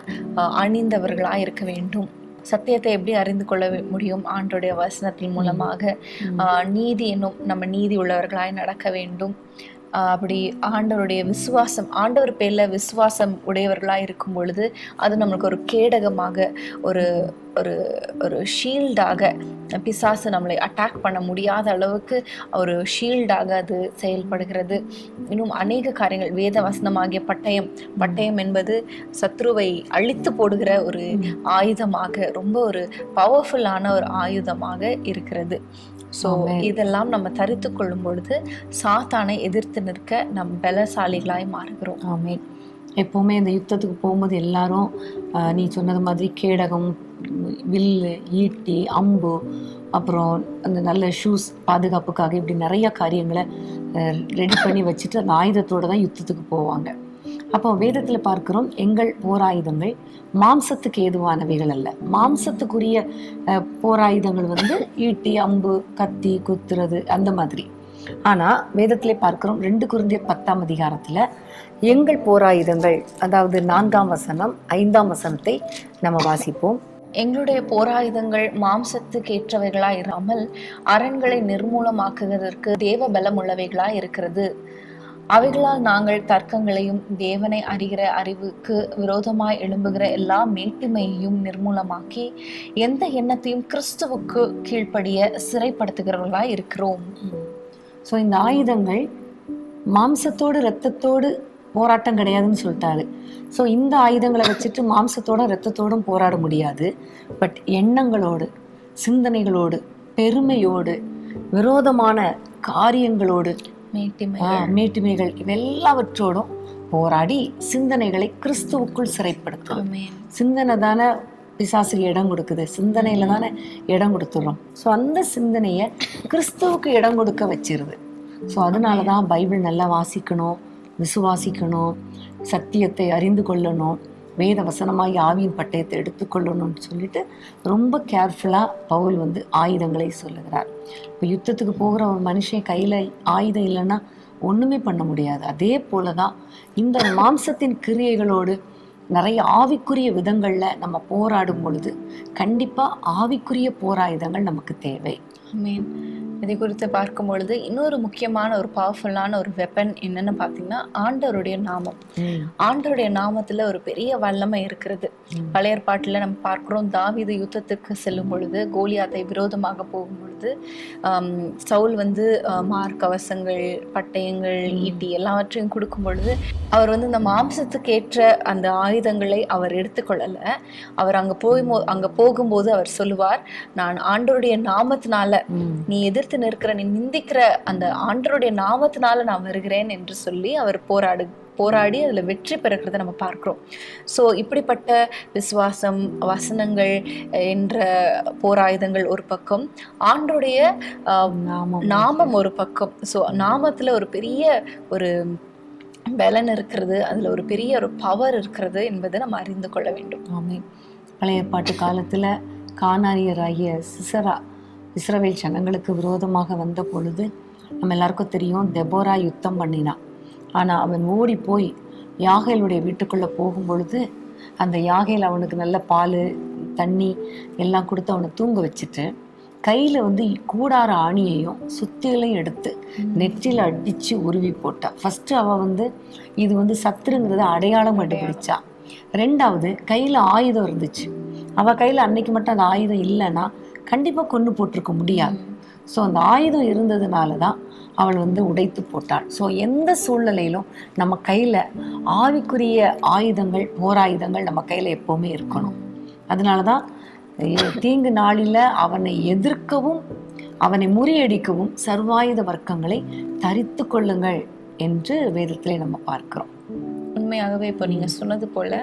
அணிந்தவர்களாய் இருக்க வேண்டும். சத்தியத்தை எப்படி அறிந்து கொள்ள முடியும்? ஆண்டோடைய வசனத்தின் மூலமாக. நீதி என்னும் நம்ம நீதி உள்ளவர்களாய் நடக்க வேண்டும். அப்படி ஆண்டவருடைய விசுவாசம், ஆண்டவர் பேர்ல விசுவாசம் உடையவர்களாக இருக்கும் பொழுது அது நம்மளுக்கு ஒரு கேடகமாக, ஒரு ஒரு ஒரு ஷீல்டாக, பிசாசு நம்மளை அட்டாக் பண்ண முடியாத அளவுக்கு ஒரு ஷீல்டாக அது செயல்படுகிறது. இன்னும் அநேக காரியங்கள், வேத வசனமாகிய பட்டயம் என்பது சத்ருவை அழித்து போடுகிற ஒரு ஆயுதமாக, ரொம்ப ஒரு பவர்ஃபுல்லான ஒரு ஆயுதமாக இருக்கிறது. ஸோ இதெல்லாம் நம்ம தரித்து கொள்ளும் பொழுது சாத்தானை எதிர்த்து நிற்க நம் பலசாலிகளாய் மாறுகிறோம். ஆமென். எப்போவுமே இந்த யுத்தத்துக்கு போகும்போது எல்லாரும் நீ சொன்னது மாதிரி கேடகம், வில்லு, ஈட்டி, அம்பு, அப்புறம் அந்த நல்ல ஷூஸ் பாதுகாப்புக்காக, இப்படி நிறைய காரியங்களை ரெடி பண்ணி வச்சுட்டு அந்த ஆயுதத்தோடு தான் யுத்தத்துக்கு போவாங்க. அப்போ வேதத்தில் பார்க்கிறோம், எங்கள் போராயுதங்கள் மாம்சத்துக்கு ஏதுவானவைகள் அல்ல. மாம்சத்துக்குரிய போராயுதங்கள் வந்து ஈட்டி, அம்பு, கத்தி, குத்துறது அந்த மாதிரி. ஆனால் வேதத்திலே பார்க்கிறோம் 2 கொரிந்தியர் 10ஆம் அதிகாரத்தில் எங்கள் போராயுதங்கள், அதாவது 4ஆம் வசனம் 5ஆம் வசனத்தை நம்ம வாசிப்போம். எங்களுடைய போராயுதங்கள் மாம்சத்துக்கு ஏற்றவைகளாய் இராமல் அரண்களை நிர்மூலமாக்குவதற்கு தேவ பலம் உள்ளவைகளாய் இருக்கிறது. அவைகளால் நாங்கள் தர்க்கங்களையும் தேவனை அறிகிற அறிவுக்கு விரோதமாய் எழும்புகிற எல்லா மேட்டிமையையும் நிர்மூலமாக்கி எந்த எண்ணத்தையும் கிறிஸ்துவுக்கு கீழ்ப்படிய சிறைப்படுத்துகிறவர்களாய் இருக்கிறோம். ஸோ இந்த ஆயுதங்கள் மாம்சத்தோடு இரத்தத்தோடு போராட்டம் கிடையாதுன்னு சொல்லிட்டாரு. ஸோ இந்த ஆயுதங்களை வச்சுட்டு மாம்சத்தோட இரத்தத்தோடும் போராட முடியாது. பட் எண்ணங்களோடு, சிந்தனைகளோடு, பெருமையோடு, விரோதமான காரியங்களோடு, மேட்டிமைகள் இவெல்லாவற்றோடும் போராடி சிந்தனைகளை கிறிஸ்துவுக்குள் சிறைப்படுத்தும். சிந்தனை தானே பிசாசுக்கு இடம் கொடுக்குது, சிந்தனையில தானே இடம் கொடுத்துடுறோம். ஸோ அந்த சிந்தனையை கிறிஸ்துவுக்கு இடம் கொடுக்க வச்சிருது. ஸோ அதனாலதான் பைபிள் நல்லா வாசிக்கணும், விசுவாசிக்கணும், சத்தியத்தை அறிந்து கொள்ளணும், வேத வசனமாகி ஆவியின் பட்டயத்தை எடுத்துக்கொள்ளணும்னு சொல்லிட்டு ரொம்ப கேர்ஃபுல்லாக பவுல் வந்து ஆயுதங்களை சொல்லுகிறார். இப்போ யுத்தத்துக்கு போகிற ஒரு மனுஷன் கையில் ஆயுதம் இல்லைன்னா ஒன்றுமே பண்ண முடியாது. அதே போல தான் இந்த மாம்சத்தின் கிரியைகளோடு நிறைய ஆவிக்குரிய விதங்களில் நம்ம போராடும் பொழுது கண்டிப்பாக ஆவிக்குரிய போராயுதங்கள் நமக்கு தேவை. ஆமென். இதை குறித்து பார்க்கும் பொழுது இன்னொரு முக்கியமான ஒரு பவர்ஃபுல்லான ஒரு வெப்பன் என்னன்னு பார்த்தீங்கன்னா ஆண்டவருடைய நாமம். ஆண்டவருடைய நாமத்துல ஒரு பெரிய வல்லமை இருக்கிறது. பழைய ஏற்பாட்டுல நம்ம பார்க்கிறோம், தாவீது யுத்தத்துக்கு செல்லும் பொழுது, கோலியாத்தை விரோதமாக போகும் பொழுது சவுல் வந்து மார்க்கவசங்கள், பட்டயங்கள், ஈட்டி எல்லாவற்றையும் கொடுக்கும் பொழுது அவர் வந்து இந்த மாம்சத்துக்கு ஏற்ற அந்த ஆயுதங்களை அவர் எடுத்துக்கொள்ளல. அவர் அங்க போகும்போது அவர் சொல்லுவார், நான் ஆண்டவருடைய நாமத்தினால, நீ எதிர்த்து நிற்கிற, நீ நிந்திக்கிற அந்த ஆண்டவருடைய நாமத்தினால நான் வருகிறேன் என்று சொல்லி அவர் போராடி அதுல வெற்றி பெறுகிறத நம்ம பார்க்கிறோம். ஸோ இப்படிப்பட்ட விசுவாசம், வசனங்கள் என்ற போராயுதங்கள் ஒரு பக்கம், ஆண்டோடைய நாமம் ஒரு பக்கம். ஸோ நாமத்துல ஒரு பெரிய ஒரு பலன் இருக்கிறது, அதுல ஒரு பெரிய ஒரு பவர் இருக்கிறது என்பதை நம்ம அறிந்து கொள்ள வேண்டும். ஆமென். பழைய ஏற்பாட்டு காலத்துல கானானியராகிய சிசரா இஸ்ரவேல் ஜனங்களுக்கு விரோதமாக வந்த பொழுது நம்ம எல்லாருக்கும் தெரியும், தெபோரா யுத்தம் பண்ணினான். ஆனால் அவன் ஓடி போய் யாகேலுடைய வீட்டுக்குள்ளே போகும் பொழுது அந்த யாகேல் அவனுக்கு நல்ல பால், தண்ணி எல்லாம் கொடுத்து அவனை தூங்க வச்சுட்டு கையில வந்து கூடார ஆணியையும் சுத்திகளையும் எடுத்து நெற்றில அடிச்சு உருவி போட்டா. ஃபர்ஸ்ட் அவ வந்து இது வந்து சத்துருங்கிறத அடையாளம் கண்டுபிடிச்சா. ரெண்டாவது கையில ஆயுதம் இருந்துச்சு. அவ கையில அன்னைக்கு மட்டும் அந்த ஆயுதம் இல்லைன்னா கண்டிப்பா கொண்டு போட்டிருக்க முடியாது. ஸோ அந்த ஆயுதம் இருந்ததுனால தான் அவள் வந்து உடைத்து போட்டாள். ஸோ எந்த சூழ்நிலையிலும் நம்ம கையில ஆவிக்குரிய ஆயுதங்கள், போராயுதங்கள் நம்ம கையில எப்பவுமே இருக்கணும். அதனாலதான் தீங்கு நாளில் அவனை எதிர்க்கவும் அவனை முறியடிக்கவும் சர்வாயுத வர்க்கங்களை தரித்து கொள்ளுங்கள் என்று வேதத்திலே நம்ம பார்க்கிறோம். உண்மையாகவே இப்போ நீங்க சொன்னது போல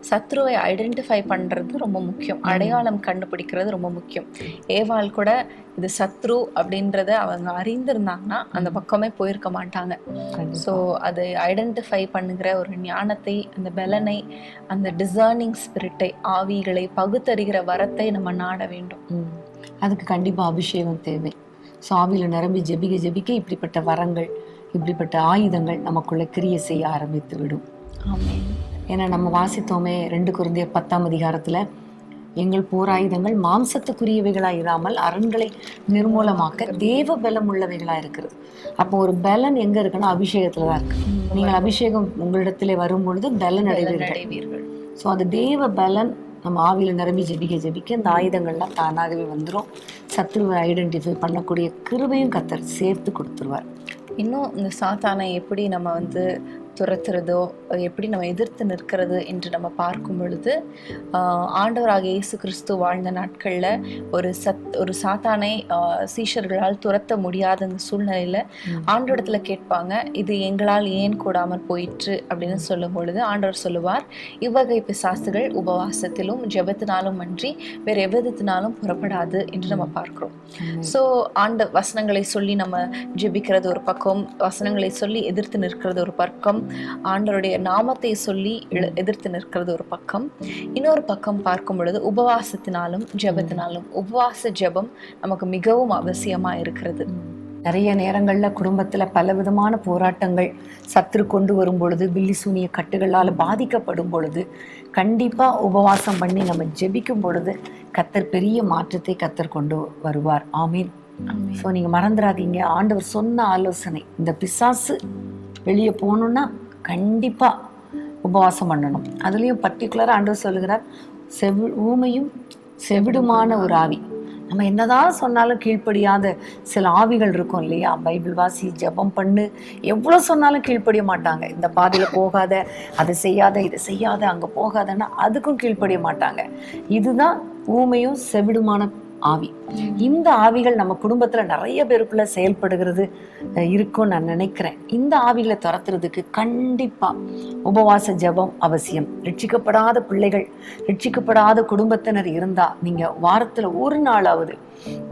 சத்ருவை ஐடென்டிஃபை பண்றது ரொம்ப முக்கியம், அடையாளம் கண்டுபிடிக்கிறது ரொம்ப முக்கியம். ஏவாள் கூட இது சத்ரு அப்படின்றத அவங்க அறிந்திருந்தாங்கன்னா அந்த பக்கமே போயிருக்க மாட்டாங்க. ஸோ அதை ஐடென்டிஃபை பண்ணுகிற ஒரு ஞானத்தை, அந்த பலனை, அந்த டிசர்னிங் ஸ்பிரிட்டை, ஆவிகளை பகுத்தறிகிற வரத்தை நம்ம நாட வேண்டும். அதுக்கு கண்டிப்பா அபிஷேகம் தேவை. ஸோ ஆவியில நிரம்பி ஜெபிக்க ஜெபிக்க இப்படிப்பட்ட வரங்கள், இப்படிப்பட்ட ஆயுதங்கள் நமக்குள்ள கிரியை செய்ய ஆரம்பித்து விடும். ஆமென். ஏன்னா நம்ம வாசித்தோமே 2 கொரிந்தியர் 10ஆம் அதிகாரத்துல, எங்கள் போராயுதங்கள் மாம்சத்துக்குரியவைகளாக இராமல் அரண்களை நிர்மூலமாக்க தேவ பலம் உள்ளவைகளா இருக்கிறது. அப்போ ஒரு பலன் எங்க இருக்குன்னா அபிஷேகத்துலதான் இருக்கு. நீங்கள் அபிஷேகம் உங்களிடத்திலே வரும் பொழுது பலன் அடைவீர்கள். ஸோ அது தேவ பலன் நம்ம ஆவியில நிரம்பி ஜெபிக்க ஜெபிக்க இந்த ஆயுதங்கள்லாம் தானாகவே வந்துடும். சத்ருவை ஐடென்டிஃபை பண்ணக்கூடிய கிருபையும் கர்த்தர் சேர்த்து கொடுத்துருவார். இன்னும் இந்த சாத்தானை எப்படி நம்ம வந்து துரத்துறதோ, எப்படி நம்ம எதிர்த்து நிற்கிறது என்று நம்ம பார்க்கும் பொழுது, ஆண்டவராக இயேசு கிறிஸ்து வாழ்ந்த நாட்களில் ஒரு சாத்தானை சீஷர்களால் துரத்த முடியாத அந்த சூழ்நிலையில் ஆண்டவரிடத்துல கேட்பாங்க, இது எங்களால் ஏன் கூடாமல் போயிற்று அப்படின்னு சொல்லும் பொழுது ஆண்டவர் சொல்லுவார், இவ்வகை பிசாசுகள் உபவாசத்திலும் ஜெபத்தினாலும் அன்றி வேறு எவ்விதத்தினாலும் புறப்படாது என்று நம்ம பார்க்கிறோம். ஸோ வசனங்களை சொல்லி நம்ம ஜெபிக்கிறது ஒரு பக்கம், வசனங்களை சொல்லி எதிர்த்து நிற்கிறது ஒரு பக்கம், ஆண்டவருடைய நாமத்தை சொல்லி எதிர்த்து நிற்கிறது ஒரு பக்கம். இன்னொரு பக்கம் பார்க்கும் பொழுது உபவாசத்தினாலும் ஜெபத்தினாலும், உபவாச ஜெபம் நமக்கு மிகவும் அவசியமா இருக்கிறது. நிறைய நேரங்கள்ல குடும்பத்துல பலவிதமான போராட்டங்கள் சத்துரு கொண்டு வரும் பொழுது, பில்லி சூனிய கட்டுகளால் பாதிக்கப்படும் பொழுது கண்டிப்பா உபவாசம் பண்ணி நம்ம ஜெபிக்கும் பொழுது கர்த்தர் பெரிய மாற்றத்தை கர்த்தர் கொண்டு வருவார். ஆமீன். ஸோ நீங்க மறந்துடாதீங்க, ஆண்டவர் சொன்ன ஆலோசனை, இந்த பிசாசு வெளியே போகணும்னா கண்டிப்பா உபவாசம் பண்ணணும். அதுலயும் பர்டிகுலரா ஆண்டவர் சொல்லுகிறார், ஊமையும் செவிடுமான ஒரு ஆவி. நம்ம என்னதான் சொன்னாலும் கீழ்ப்படியாத சில ஆவிகள் இருக்கும் இல்லையா? பைபிள் வாசி, ஜெபம் பண்ணு, எவ்வளவு சொன்னாலும் கீழ்ப்படிய மாட்டாங்க. இந்த பாதையில போகாத, அதை செய்யாத, இதை செய்யாத, அங்க போகாதன்னா அதுக்கும் கீழ்ப்படிய மாட்டாங்க. இதுதான் ஊமையும் செவிடுமான ஆவி. இந்த ஆவிகள் நம்ம குடும்பத்துல நிறைய பேருக்குள்ள செயல்படுகிறது இருக்கும் நான் நினைக்கிறேன். இந்த ஆவிகளை துரத்துறதுக்கு கண்டிப்பா உபவாச ஜெபம் அவசியம். ரட்சிக்கப்படாத பிள்ளைகள், ரட்சிக்கப்படாத குடும்பத்தினர் இருந்தா நீங்க வாரத்துல ஒரு நாளாவது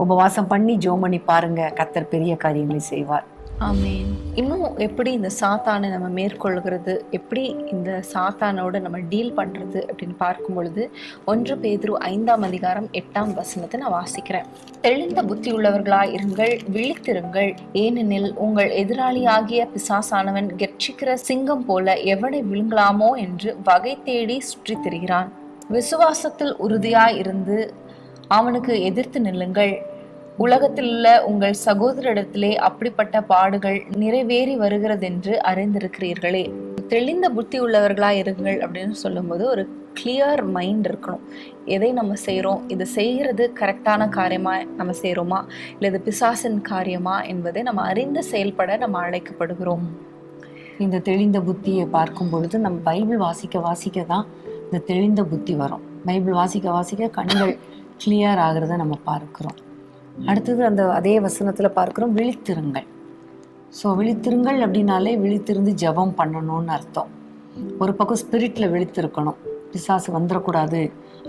உபவாசம் பண்ணி ஜெபம் பண்ணி பாருங்க, கர்த்தர் பெரிய காரியங்களை செய்வார். ஆமென். இன்னும் எப்படி இந்த சாத்தானை நம்ம மேற்கொள்கிறது, எப்படி இந்த சாத்தானோட நம்ம டீல் பண்றது அப்படின்னு பார்க்கும் பொழுது 1 பேதுரு 5ஆம் அதிகாரம் 8ஆம் வசனத்தை நான் வாசிக்கிறேன். தெளிந்த புத்தி உள்ளவர்களாய் இருங்கள், விழித்திருங்கள், ஏனெனில் உங்கள் எதிராளியாகிய பிசாசானவன் கெர்ச்சிக்கிற சிங்கம் போல எவனை விழுங்கலாமோ என்று வகை தேடி சுற்றி திரிகிறான். விசுவாசத்தில் உறுதியாய் இருந்து அவனுக்கு எதிர்த்து நில்லுங்கள். உலகத்தில் உள்ள உங்கள் சகோதரிடத்திலே அப்படிப்பட்ட பாடுகள் நிறைவேறி வருகிறதென்று அறிந்திருக்கிறீர்களே. தெளிந்த புத்தி உள்ளவர்களாக இருங்கள் அப்படின்னு சொல்லும்போது ஒரு கிளியர் மைண்ட் இருக்கணும். எதை நம்ம செய்கிறோம், இது செய்கிறது கரெக்டான காரியமா நம்ம செய்கிறோமா, இல்லை இது பிசாசின் காரியமா என்பதை நம்ம அறிந்து செயல்பட நம்ம அழைக்கப்படுகிறோம். இந்த தெளிந்த புத்தியை பார்க்கும் பொழுது நம்ம பைபிள் வாசிக்க தான் இந்த தெளிந்த புத்தி வரும். பைபிள் வாசிக்க கண்கள் கிளியர் ஆகிறத நம்ம பார்க்கிறோம். அடுத்தது அந்த அதே வசனத்துல பார்க்கிறோம், விழித்திருங்கள். ஸோ விழித்திருங்கள் அப்படின்னாலே விழித்திருந்து ஜெபம் பண்ணணும்னு அர்த்தம். ஒரு பக்கம் ஸ்பிரிட்ல விழித்திருக்கணும், பிசாசு வந்துடக்கூடாது,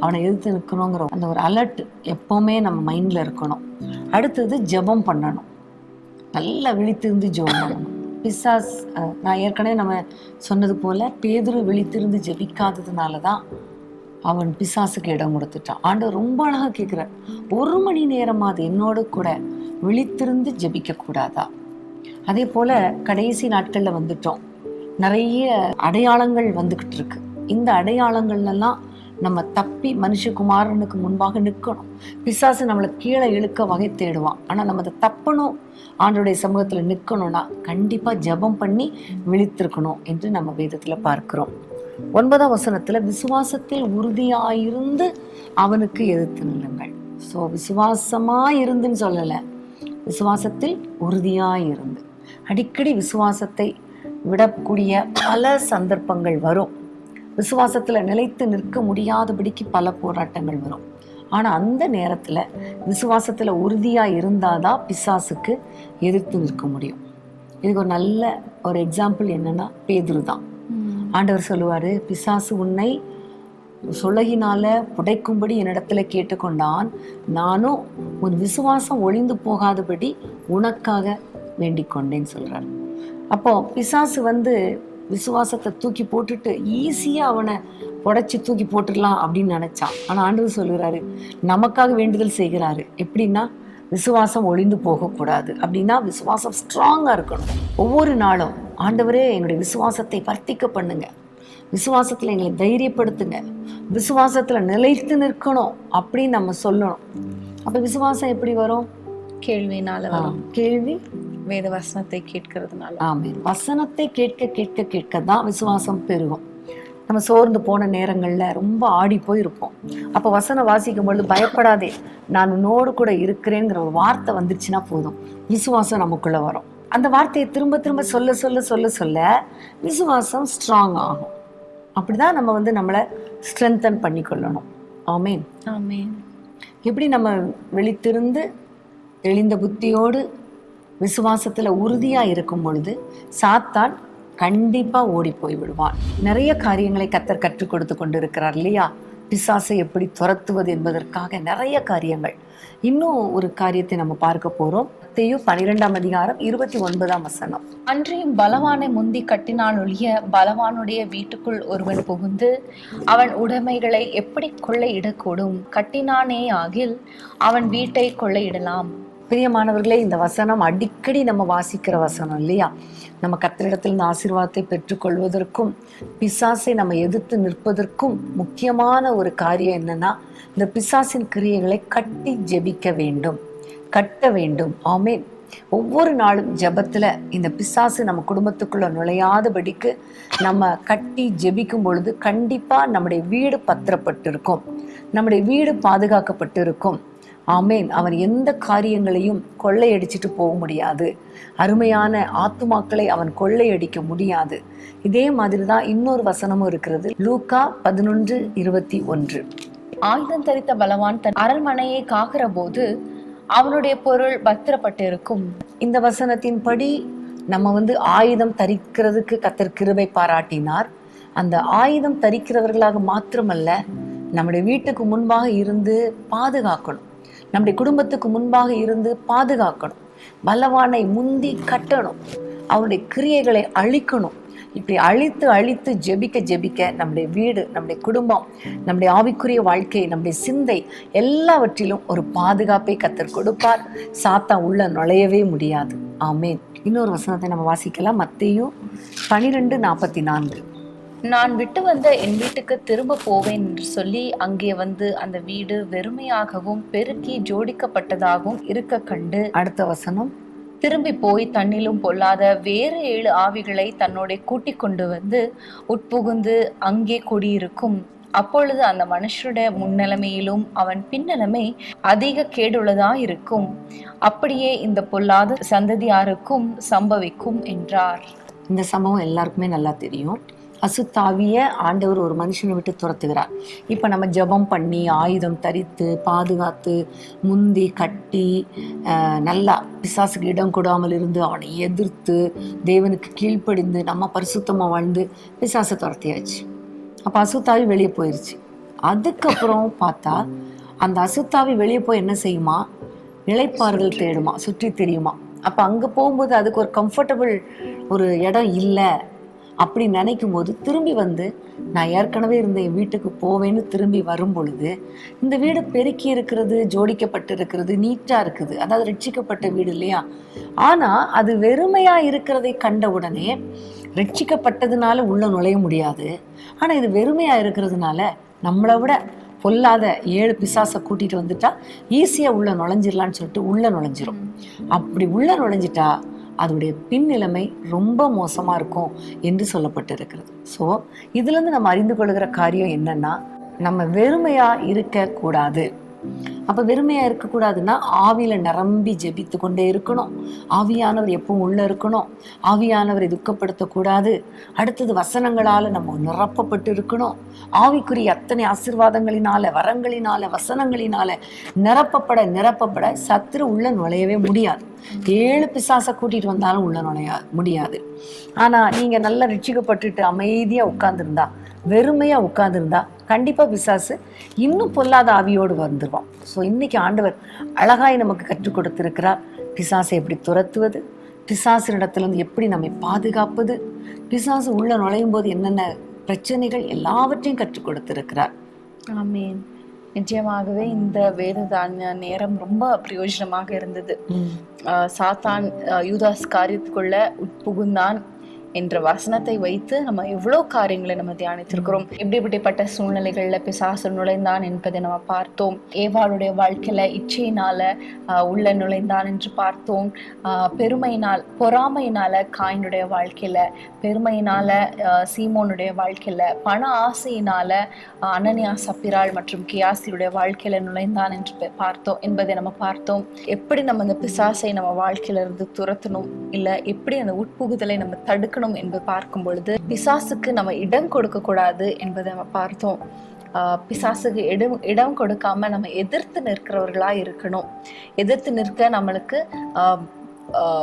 அவனை எதிர்த்து நிற்கணுங்கிற அந்த ஒரு அலர்ட் எப்பவுமே நம்ம மைண்ட்ல இருக்கணும். அடுத்தது ஜெபம் பண்ணணும், நல்லா விழித்திருந்து ஜெபம் பண்ணணும். பிசாஸ் நான் ஏற்கனவே நம்ம சொன்னது போல பேதுரு விழித்திருந்து ஜெபிக்காததுனால தான் அவன் பிசாசுக்கு இடம் கொடுத்துட்டான். ஆண்டவர் ரொம்ப அழகா கேட்கிறார், 1 மணி நேரமாவது என்னோடு கூட விழித்திருந்து ஜெபிக்க கூடாதா? அதே போல கடைசி நாட்கள்ல வந்துட்டோம், நிறைய அடையாளங்கள் வந்துகிட்டு இருக்கு. இந்த அடையாளங்கள்லாம் நம்ம தப்பி மனுஷகுமாரனுக்கு முன்பாக நிற்கணும். பிசாசு நம்மளை கீழே இழுக்க வகை தேடுவான். ஆனால் நம்ம அதை தப்பணும், ஆண்டவருடைய சமூகத்தில் நிற்கணும்னா கண்டிப்பாக ஜெபம் பண்ணி விழித்திருக்கணும் என்று நம்ம வேதத்தில் பார்க்கிறோம். 9ஆம் வசனத்தில் விசுவாசத்தில் உறுதியாயிருந்து அவனுக்கு எதிர்த்து நில்லுங்கள். ஸோ விசுவாசமாயிருந்துன்னு சொல்லலை, விசுவாசத்தில் உறுதியாயிருந்து. அடிக்கடி விசுவாசத்தை விடக்கூடிய பல சந்தர்ப்பங்கள் வரும். விசுவாசத்தில் நிலைத்து நிற்க முடியாதபடிக்கு பல போராட்டங்கள் வரும். ஆனால் அந்த நேரத்தில் விசுவாசத்தில் உறுதியாக இருந்தால் தான் பிசாசுக்கு எதிர்த்து நிற்க முடியும். இதுக்கு ஒரு நல்ல ஒரு எக்ஸாம்பிள் என்னன்னா பேதுரு தான். ஆண்டவர் சொல்லுவார், பிசாசு உன்னை சுலகினால புடைக்கும்படி என்னிடத்துல கேட்டுக்கொண்டான், நானும் உன் விசுவாசம் ஒளிந்து போகாதபடி உனக்காக வேண்டிக் கொண்டேன்னு சொல்றாரு. அப்போ பிசாசு விசுவாசத்தை தூக்கி போட்டுட்டு ஈஸியா அவனை புடைச்சி தூக்கி போட்டுடலாம் அப்படின்னு நினைச்சான். ஆனா ஆண்டவர் சொல்லுறாரு, நமக்காக வேண்டுதல் செய்கிறாரு. எப்படின்னா விசுவாசம் ஒளிந்து போகக்கூடாது. அப்படின்னா விசுவாசம் ஸ்ட்ராங்கா இருக்கணும். ஒவ்வொரு நாளும் ஆண்டவரே எங்களுடைய விசுவாசத்தை வர்த்திக்க பண்ணுங்க, விசுவாசத்துல எங்களை தைரியப்படுத்துங்க, விசுவாசத்துல நிலைத்து நிற்கணும் அப்படின்னு நம்ம சொல்லணும். அப்ப விசுவாசம் எப்படி வரும்? கேள்வினால வரும். கேள்வி வேத வசனத்தை கேட்கறதுனால. ஆமென். வசனத்தை கேட்க கேட்க கேட்க தான் விசுவாசம் பெருகும். நம்ம சோர்ந்து போன நேரங்கள்ல ரொம்ப ஆடி போயிருப்போம். அப்ப வசனம் வாசிக்கும் பொழுது பயப்படாதே, நான் உன்னோடு கூட இருக்கிறேங்கிற ஒரு வார்த்தை வந்துருச்சுன்னா போதும், விசுவாசம் நமக்குள்ள வரும். அந்த வார்த்தையை திரும்ப திரும்ப சொல்ல சொல்ல சொல்ல சொல்ல விசுவாசம் ஸ்ட்ராங் ஆகும். அப்படிதான் நம்ம நம்மளை ஸ்ட்ரென்தன் பண்ணி கொள்ளணும். ஆமென். ஆமென். எப்படி நம்ம விழித்திருந்து தெளிந்த புத்தியோடு விசுவாசத்துல உறுதியா இருக்கும் பொழுது சாத்தான் கண்டிப்பா ஓடி போய் விடுவான். நிறைய காரியங்களை கர்த்தர் கற்றுக் கொடுத்து கொண்டு இருக்கிறார் இல்லையா? பிசாசை எப்படி துரத்துவது என்பதற்காக நிறைய காரியங்கள். இன்னும் ஒரு காரியத்தை நம்ம பார்க்க போறோம். மத்தேயு 12ஆம் அதிகாரம் 29ஆம் வசனம். அன்றியும் பலவானை முந்தி கட்டினான் ஒழிய பலவானுடைய வீட்டுக்குள் ஒருவன் புகுந்து அவன் உடைமைகளை எப்படி கொள்ளையிடக்கூடும்? கட்டினானே ஆகில் அவன் வீட்டை கொள்ளையிடலாம். பிரியமானவர்களே, இந்த வசனம் அடிக்கடி நம்ம வாசிக்கிற வசனம் இல்லையா? நம்ம கர்த்தரிடத்திலிருந்து ஆசீர்வாதத்தை பெற்றுக்கொள்வதற்கும் பிசாசை நம்ம எதிர்த்து நிற்பதற்கும் முக்கியமான ஒரு காரியம் என்னன்னா, இந்த பிசாசின் கிரியைகளை கட்டி ஜெபிக்க வேண்டும், கட்ட வேண்டும். ஆமென். ஒவ்வொரு நாளும் ஜெபத்துல இந்த பிசாசு நம்ம குடும்பத்துக்குள்ள நுழையாதபடிக்கு நம்ம கட்டி ஜெபிக்கும் பொழுது கண்டிப்பா நம்முடைய வீடு பத்திரப்பட்டிருக்கும், நம்முடைய வீடு பாதுகாக்கப்பட்டு இருக்கும். ஆமேன். அவன் எந்த காரியங்களையும் கொள்ளையடிச்சிட்டு போக முடியாது. அருமையான ஆத்துமாக்களை அவன் கொள்ளையடிக்க முடியாது. இதே மாதிரிதான் இன்னொரு வசனமும் இருக்கிறது. லூக்கா 11:21. ஆயுதம் தரித்த பலவான் தன் அரண்மனையை காக்கிற போது அவனுடைய பொருள் பத்திரப்பட்டிருக்கும். இந்த வசனத்தின்படி நம்ம ஆயுதம் தரிக்கிறதுக்கு கர்த்தர் கிருபை பாராட்டினார். அந்த ஆயுதம் தரிக்கிறவர்களாக மாத்திரமல்ல, நம்முடைய வீட்டுக்கு முன்பாக இருந்து பாதுகாக்கணும், நம்முடைய குடும்பத்துக்கு முன்பாக இருந்து பாதுகாக்கணும். பலவானை முந்தி கட்டணும், அவனுடைய கிரியைகளை அழிக்கணும். இப்படி அழித்து அழித்து ஜெபிக்க ஜெபிக்க நம்முடைய வீடு, நம்முடைய குடும்பம், நம்முடைய ஆவிக்குரிய வாழ்க்கை, நம்முடைய சிந்தை எல்லாவற்றிலும் ஒரு பாதுகாப்பை கர்த்தர் கொடுப்பார். சாத்தான் உள்ள நுழையவே முடியாது. ஆமேன். இன்னொரு வசனத்தை நம்ம வாசிக்கலாம். மத்தேயு 12:44. நான் விட்டு வந்த என் வீட்டுக்கு திரும்ப போவேன் என்று சொல்லி அங்கே அந்த வீடு வெறுமையாகவும் பெருக்கி ஜோடிக்கப்பட்டதாகவும் இருக்க கண்டு, அடுத்த வசனம், திரும்பி போய் தன்னிலும் பொல்லாத வேறு 7 ஆவிகளை தன்னோட கூட்டிக் கொண்டு உட்புகுந்து அங்கே குடியிருக்கும். அப்பொழுது அந்த மனுஷருடைய முன்னிலைமையிலும் அவன் பின்னிலைமை அதிக கேடுள்ளதா இருக்கும். அப்படியே இந்த பொல்லாத சந்ததியாருக்கும் சம்பவிக்கும் என்றார். இந்த சம்பவம் எல்லாருக்குமே நல்லா தெரியும். அசுத்தாவிய ஆண்டவர் ஒரு மனுஷனை விட்டு துரத்துகிறார். இப்போ நம்ம ஜெபம் பண்ணி ஆயுதம் தரித்து பாதுகாத்து முந்தி கட்டி நல்லா பிசாசுக்கு இடம் கொடாமல் இருந்து அவனை எதிர்த்து தேவனுக்கு கீழ்ப்படிந்து நம்ம பரிசுத்தமாக வாழ்ந்து பிசாசை துரத்தியாச்சு. அப்போ அசுத்தாவி வெளியே போயிடுச்சு. அதுக்கப்புறம் பார்த்தா அந்த அசுத்தாவி வெளியே போய் என்ன செய்யுமா? இளைப்பாறுதல் தேடுமா, சுற்றி தெரியுமா. அப்போ அங்கே போகும்போது அதுக்கு ஒரு கம்ஃபர்டபுள் ஒரு இடம் இல்லை. அப்படி நினைக்கும் போது திரும்பி வந்து நான் ஏற்கனவே இருந்த என் வீட்டுக்கு போவேன்னு திரும்பி வரும் பொழுது இந்த வீடு பெருக்கி இருக்கிறது, ஜோடிக்கப்பட்டு இருக்கிறது, நீட்டா இருக்குது. அதாவது ரட்சிக்கப்பட்ட வீடு இல்லையா? ஆனா அது வெறுமையா இருக்கிறதை கண்ட உடனே ரட்சிக்கப்பட்டதுனால உள்ள நுழைய முடியாது. ஆனா இது வெறுமையா இருக்கிறதுனால நம்மளை விட பொல்லாத 7 பிசாசை கூட்டிட்டு வந்துட்டா ஈஸியா உள்ள நுழைஞ்சிடலான்னு சொல்லிட்டு உள்ள நுழைஞ்சிரும். அப்படி உள்ள நுழைஞ்சிட்டா அதோடைய பின்னிலைமை ரொம்ப மோசமா இருக்கும் என்று சொல்லப்பட்டு இருக்கிறது. ஸோ இதுல இருந்து நம்ம அறிந்து கொள்கிற காரியம் என்னன்னா, நம்ம வெறுமையா இருக்க கூடாது. அப்ப வெறுமையா இருக்கக்கூடாதுன்னா ஆவியில நிரம்பி ஜெபித்து கொண்டே இருக்கணும். ஆவியானவர் எப்பவும் உள்ள இருக்கணும். ஆவியானவரை துக்கப்படுத்தக்கூடாது. அடுத்தது வசனங்களால நம்ம நிரப்பப்பட்டு இருக்கணும். ஆவிக்குரிய அத்தனை ஆசீர்வாதங்களினால, வரங்களினால, வசனங்களினால நிரப்பப்பட சத்துரு உள்ள நுழையவே முடியாது. 7 பிசாசை கூட்டிட்டு வந்தாலும் உள்ள நுழைய முடியாது. ஆனா நீங்க நல்லா ரட்சிக்கப்பட்டுட்டு அமைதியா உட்கார்ந்துருந்தா, வெறுமையா உட்கார்ந்துருந்தா கண்டிப்பா பிசாசு இன்னும் பொல்லாத ஆவியோடு வந்துருவான். ஸோ இன்னைக்கு ஆண்டவர் அழகாய் நமக்கு கற்றுக் கொடுத்திருக்கிறார். பிசாசை எப்படி துரத்துவது, பிசாசினிடத்திலிருந்து எப்படி நம்மை பாதுகாப்பது, பிசாசு உள்ள நுழையும் போது என்னென்ன பிரச்சனைகள், எல்லாவற்றையும் கற்றுக் கொடுத்திருக்கிறார். ஆமீன். நிச்சயமாகவே இந்த வேததான நேரம் ரொம்ப பிரயோஜனமாக இருந்தது. சாத்தான் யூதாஸ் காரியத்துக்குள்ள உட்புகுந்தான் என்ற வசனத்தை வைத்து நம்ம எவ்வளவு காரியங்களை நம்ம தியானித்திருக்கிறோம். எப்படிப்பட்ட சூழ்நிலைகள்ல பிசாசு நுழைந்தான் என்பதை நம்ம பார்த்தோம். ஏவாளுடைய வாழ்க்கையில இச்சையினால உள்ள நுழைந்தான் என்று பார்த்தோம். பொறாமையினால காயினுடைய வாழ்க்கையில, பெருமையினால சீமோனுடைய வாழ்க்கையில, பண ஆசையினால அனனியா, சப்பிராள் மற்றும் கியாசியுடைய வாழ்க்கையில நுழைந்தான் என்று பார்த்தோம் என்பதை நம்ம பார்த்தோம். எப்படி நம்ம அந்த பிசாசை நம்ம வாழ்க்கையில இருந்து துரத்தணும், இல்ல எப்படி அந்த உட்புகுதலை நம்ம தடுக்கணும் என்று பார்க்கும் பொழுது பிசாசுக்கு நம்ம இடம் கொடுக்க கூடாது என்பதை நம்ம பார்த்தோம். பிசாசுக்கு இடம் கொடுக்காம நம்ம எதிர்த்து நிற்கிறவர்களா இருக்கணும். எதிர்த்து நிற்க நம்மளுக்கு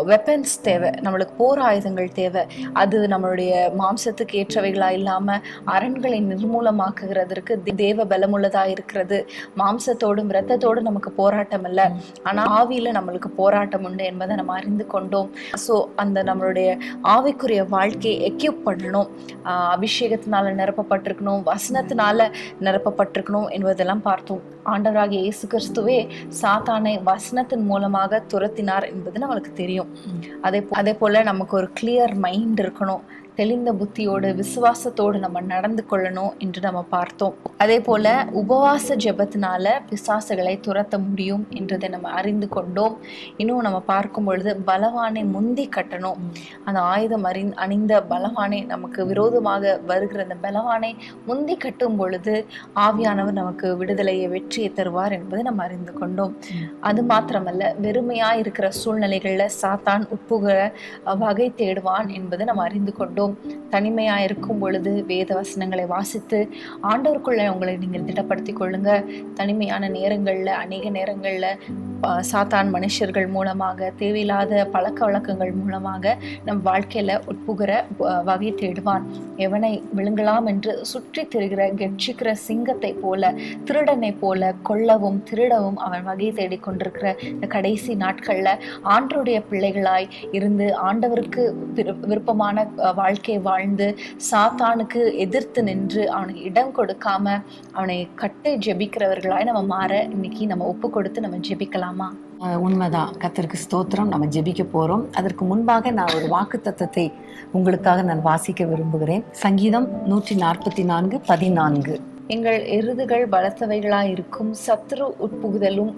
வெப்பன்ஸ் தேவை, நம்மளுக்கு போர் ஆயுதங்கள் தேவை. அது நம்மளுடைய மாம்சத்துக்கு ஏற்றவைகளா இல்லாம அரண்களை நிர்மூலமாக்குகிறதற்கு தேவ பலமுள்ளதா இருக்கிறது. மாம்சத்தோடும் இரத்தத்தோடும் நமக்கு போராட்டம் இல்லை, ஆனா ஆவியில நம்மளுக்கு போராட்டம் உண்டு என்பதை நம்ம அறிந்து கொண்டோம். ஸோ அந்த நம்மளுடைய ஆவிக்குரிய வாழ்க்கையை எக்யூப் பண்ணணும். அபிஷேகத்தினால நிரப்பப்பட்டிருக்கணும், வசனத்தினால நிரப்பப்பட்டிருக்கணும் என்பதெல்லாம் பார்த்தோம். ஆண்டவராகிய இயேசு கிறிஸ்துவே சாத்தானை வசனத்தின் மூலமாக துரத்தினார் என்பது நம்மளுக்கு தெரியும். அதே போல நமக்கு ஒரு கிளியர் மைண்ட் இருக்கணும். தெளிந்த புத்தியோடு விசுவாசத்தோடு நம்ம நடந்து கொள்ளணும் என்று நம்ம பார்த்தோம். அதே போல உபவாச ஜெபத்தினால பிசாசுகளை துரத்த முடியும் என்றதை நம்ம அறிந்து கொண்டோம். இன்னும் நம்ம பார்க்கும் பொழுது பலவானை முந்தி கட்டணும். அந்த ஆயுதம் அணிந்த பலவானை, நமக்கு விரோதமாக வருகிற அந்த பலவானை முந்தி கட்டும் பொழுது ஆவியானவர் நமக்கு விடுதலையை, வெற்றியை தருவார் என்பதை நம்ம அறிந்து கொண்டோம். அது மாத்திரமல்ல, வெறுமையா இருக்கிற சூழ்நிலைகள்ல சாத்தான் உட்புகிற வகை தேடுவான் என்பதை நம்ம அறிந்து கொண்டோம். தனிமையா இருக்கும் பொழுது வேத வசனங்களை வாசித்து ஆண்டவருக்குள்ள உங்களை நீங்கள் திடப்படுத்திக் கொள்ளுங்க. தனிமையான நேரங்கள்ல, அநேக நேரங்கள்ல சாத்தான் மனுஷர்கள் மூலமாக, தேவையில்லாத பழக்க வழக்கங்கள் மூலமாக நம் வாழ்க்கையில உட்புகிற வகை தேடுவான். எவனை விழுங்கலாம் என்று சுற்றி திரிகிற கெட்சிக்கிற சிங்கத்தை போல, திருடனை போல கொல்லவும் திருடவும் அவன் வகை தேடிக் கொண்டிருக்கிற இந்த கடைசி நாட்கள்ல ஆண்டவருடைய பிள்ளைகளாய் இருந்து ஆண்டவருக்கு விருப்பமான வாழ்க்கை வாழ்ந்து சாத்தானுக்கு எதிர்த்து நின்று அவனுக்கு இடம் கொடுக்காம அவனை கட்டி ஜெபிக்கிறவர்களாய் நம்ம மாற இன்னைக்கு நம்ம ஒப்பு கொடுத்து நம்ம ஜெபிக்கலாமா? உண்மைதான். கர்த்தருக்கு ஸ்தோத்திரம். நம்ம ஜெபிக்க போறோம். அதற்கு முன்பாக நான் ஒரு வாக்குத்தத்தத்தை உங்களுக்காக நான் வாசிக்க விரும்புகிறேன். சங்கீதம் 144:14. எங்கள் எருதுகள் பலத்தவைகளாய் இருக்கும், சத்துரு உட்புகுதலும்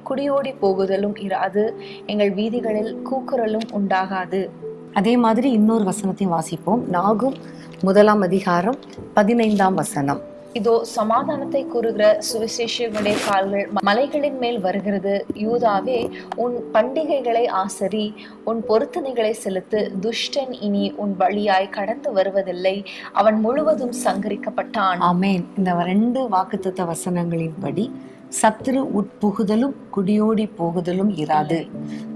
குடியோடி போகுதலும் இராது, எங்கள் வீதிகளில் கூக்குரலும் உண்டாகாது. அதே மாதிரி இன்னொரு வசனத்தையும் வாசிப்போம். நாகும் 1:15. இதோ சமாதானத்தை கூறுகிற சுவிசேஷனுடைய கால்கள் மலைகளின் மேல் வருகிறது. யூதாவே, உன் பண்டிகைகளை ஆசரி, உன் பொருத்தனைகளை செலுத்து. துஷ்டன் இனி உன் வழியாய் கடந்து வருவதில்லை, அவன் முழுவதும் சங்கரிக்கப்பட்டான். ஆமென். இந்த 2 வாக்குத்தத்த வசனங்களின்படி சத்துரு உட்புகுதலும் குடியோடி போகுதலும் இராது.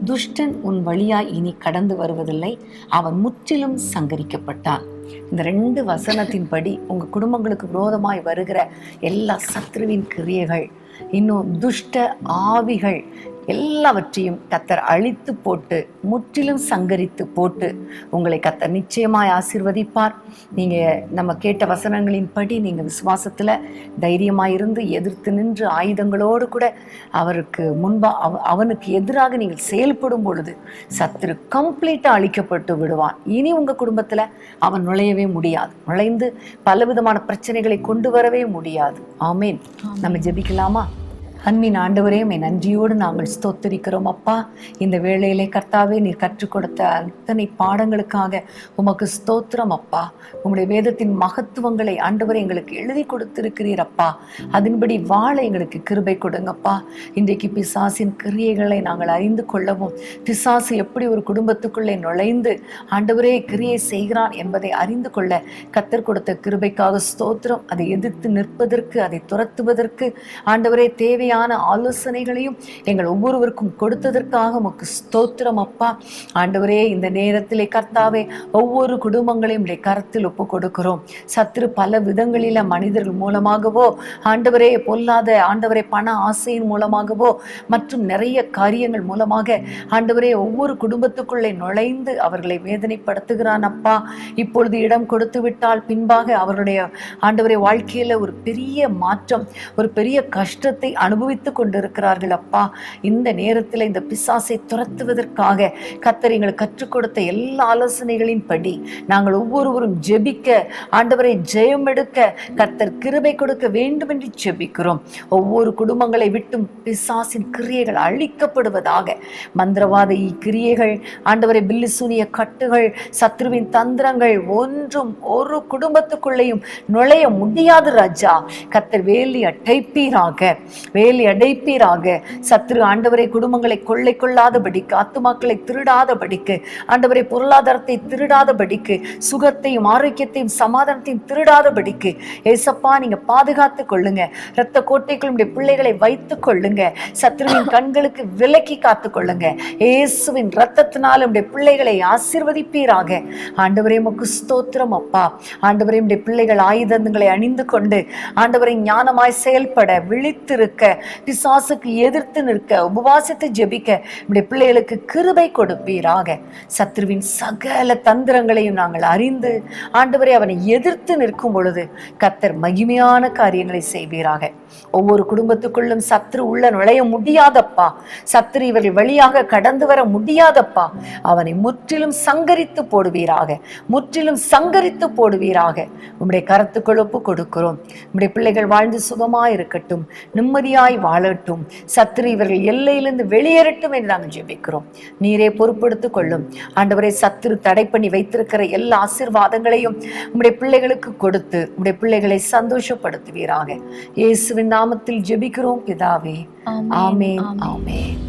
துஷ்டன் உன் வழியாய் இனி கடந்து வருவதில்லை, அவன் முற்றிலும் சங்கரிக்கப்பட்டான். இந்த 2 வசனத்தின்படி உங்க குடும்பங்களுக்கு விரோதமாய் வருகிற எல்லா சத்ருவின் கிரியைகள், இன்னும் துஷ்ட ஆவிகள் எல்லாவற்றையும் கர்த்தர் அழித்து போட்டு முற்றிலும் சங்கரித்து போட்டு உங்களை கர்த்தர் நிச்சயமாய் ஆசீர்வதிப்பார். நீங்கள் நம்ம கேட்ட வசனங்களின்படி நீங்கள் விசுவாசத்தில் தைரியமாக இருந்து எதிர்த்து நின்று ஆயுதங்களோடு கூட அவருக்கு அவனுக்கு எதிராக நீங்கள் செயல்படும் பொழுது சத்துரு கம்ப்ளீட்டாக அழிக்கப்பட்டு விடுவான். இனி உங்கள் குடும்பத்தில் அவன் நுழையவே முடியாது, நுழைந்து பலவிதமான பிரச்சனைகளை கொண்டு வரவே முடியாது. ஆமேன். நம்ம ஜெபிக்கலாமா? அன்பின் ஆண்டவரே, நன்றியோடு நாங்கள் ஸ்தோத்திரிக்கிறோம் அப்பா. இந்த வேளையிலே கர்த்தாவே நீர் கற்றுக் கொடுத்த அத்தனை பாடங்களுக்காக உமக்கு ஸ்தோத்திரம் அப்பா. உங்களுடைய வேதத்தின் மகத்துவங்களை ஆண்டவரே எங்களுக்கு எழுதி கொடுத்திருக்கிறீர் அப்பா. அதன்படி வாழ எங்களுக்கு கிருபை கொடுங்கப்பா. இன்றைக்கு பிசாசின் கிரியைகளை நாங்கள் அறிந்து கொள்ளவும், பிசாசு எப்படி ஒரு குடும்பத்துக்குள்ளே நுழைந்து ஆண்டவரே கிரியை செய்கிறான் என்பதை அறிந்து கொள்ள கர்த்தர் கொடுத்த கிருபைக்காக ஸ்தோத்திரம். அதை எதிர்த்து நிற்பதற்கு, அதை துரத்துவதற்கு ஆண்டவரே தேவையான ஆலோசனைகளையும் எங்கள் ஒவ்வொருவருக்கும் கொடுத்ததற்காக உமக்கு ஸ்தோத்திரம் அப்பா. ஆண்டவரே, இந்த நேரத்திலே கர்த்தாவே ஒவ்வொரு குடும்பங்களையும் கரத்தில் ஒப்பு கொடுக்கிறோம். சத்துரு பல விதங்களில மனிதர்கள் மூலமாகவோ ஆண்டவரே பொல்லாத ஆண்டவரே பண ஆசையின் மூலமாகவோ மற்றும் நிறைய காரியங்கள் மூலமாக ஆண்டவரே ஒவ்வொரு குடும்பத்துக்குள்ளே நுழைந்து அவர்களை வேதனைப்படுத்துகிறான் அப்பா. இப்பொழுது இடம் கொடுத்து விட்டால் பின்பாக அவருடைய ஆண்டவரே வாழ்க்கையில ஒரு பெரிய மாற்றம், ஒரு பெரிய கஷ்டத்தை அனுபவித்துக் கொண்டிருக்கிறார்கள் அப்பா. இந்த நேரத்தில் இந்த பிசாசை துரத்துவதற்காக கர்த்தர் எங்களுக்கு கற்றுக் கொடுத்த எல்லா ஆலோசனைகளின் படி நாங்கள் ஒவ்வொருவரும் ஜெபிக்க, ஆண்டவரை ஜெயம் எடுக்க கர்த்தர் கிருபை கொடுக்க வேண்டும் என்று ஜெபிக்கிறோம். ஒவ்வொரு குடும்பங்களை விட்டும் பிசாசின் கிரியைகள் அழிக்கப்படுவதாக. மந்திரவாத கிரியைகள், ஆண்டவரை பில்லிசூனிய கட்டுகள், சத்ருவின் தந்திரங்கள் ஒன்றும் ஒரு குடும்பத்துக்குள்ளேயும் நுழைய முடியாது ராஜா. கர்த்தர் வேலி அடைப்பீராக. சத்ரு ஆண்டவரை குடும்பங்களை கொள்ளை கொள்ளாதபடிக்கு, ஆத்துமாக்களை திருடாதபடிக்கு, ஆண்டவரை பொருளாதாரத்தை திருடாதபடிக்கு, சுகத்தையும் ஆரோக்கியத்தையும் சமாதானத்தையும் திருடாதபடிக்கு ஏசப்பா நீங்க பாதுகாத்து கொள்ளுங்க. இரத்த கோட்டைக்குள் பிள்ளைகளை வைத்துக் கொள்ளுங்க. சத்ருவின் கண்களுக்கு விலக்கி காத்து கொள்ளுங்க. இயேசுவின் இரத்தத்தினால் நம்முடைய பிள்ளைகளை ஆசீர்வதிப்பீராக. ஆண்டவரே உமக்கு ஸ்தோத்திரம் அப்பா. ஆண்டவரே நம்முடைய பிள்ளைகள் ஆயுதங்களை அணிந்து கொண்டு ஆண்டவரை ஞானமாய் செயல்பட, விழித்திருக்க, பிசாசுக்கு எதிர்த்து நிற்க, உபவாசத்தை ஜெபிக்க நம்முடைய பிள்ளைகளுக்கு கிருபை கொடுப்பீராக. சத்ருவின் சகல தந்திரங்களையும் நாங்கள் அறிந்து ஆண்டவரை அவனை எதிர்த்து நிற்கும் பொழுது கர்த்தர் மகிமையான காரியங்களை செய்வீராக. ஒவ்வொரு குடும்பத்துக்குள்ளும் சத்ரு உள்ள நுழைய முடியாதப்பா. சத்ரு இவர்கள் வழியாக கடந்து வர முடியாதப்பா. அவனை முற்றிலும் சங்கரித்து போடுவீராக, முற்றிலும் சங்கரித்து போடுவீராக. உம்முடைய கரத்துக்குள் ஒப்பு கொடுக்கிறோம். உம்முடைய பிள்ளைகள் வாழ்ந்து சுகமாய் இருக்கட்டும், நிம்மதியாய் வாழட்டும். சத்ரு இவர்கள் எல்லையிலிருந்து வெளியேறட்டும் என்று நாங்கள் ஜெபிக்கிறோம். நீரே பொறுப்படுத்திக் கொள்ளும் ஆண்டவரை. சத்ரு தடை பண்ணி வைத்திருக்கிற எல்லா ஆசீர்வாதங்களையும் உம்முடைய பிள்ளைகளுக்கு கொடுத்து உம்முடைய பிள்ளைகளை சந்தோஷப்படுத்துவீராக. இயேசுவின் நாமத்தில் ஜெபிக்கிறோம் பிதாவே. ஆமென், ஆமென்.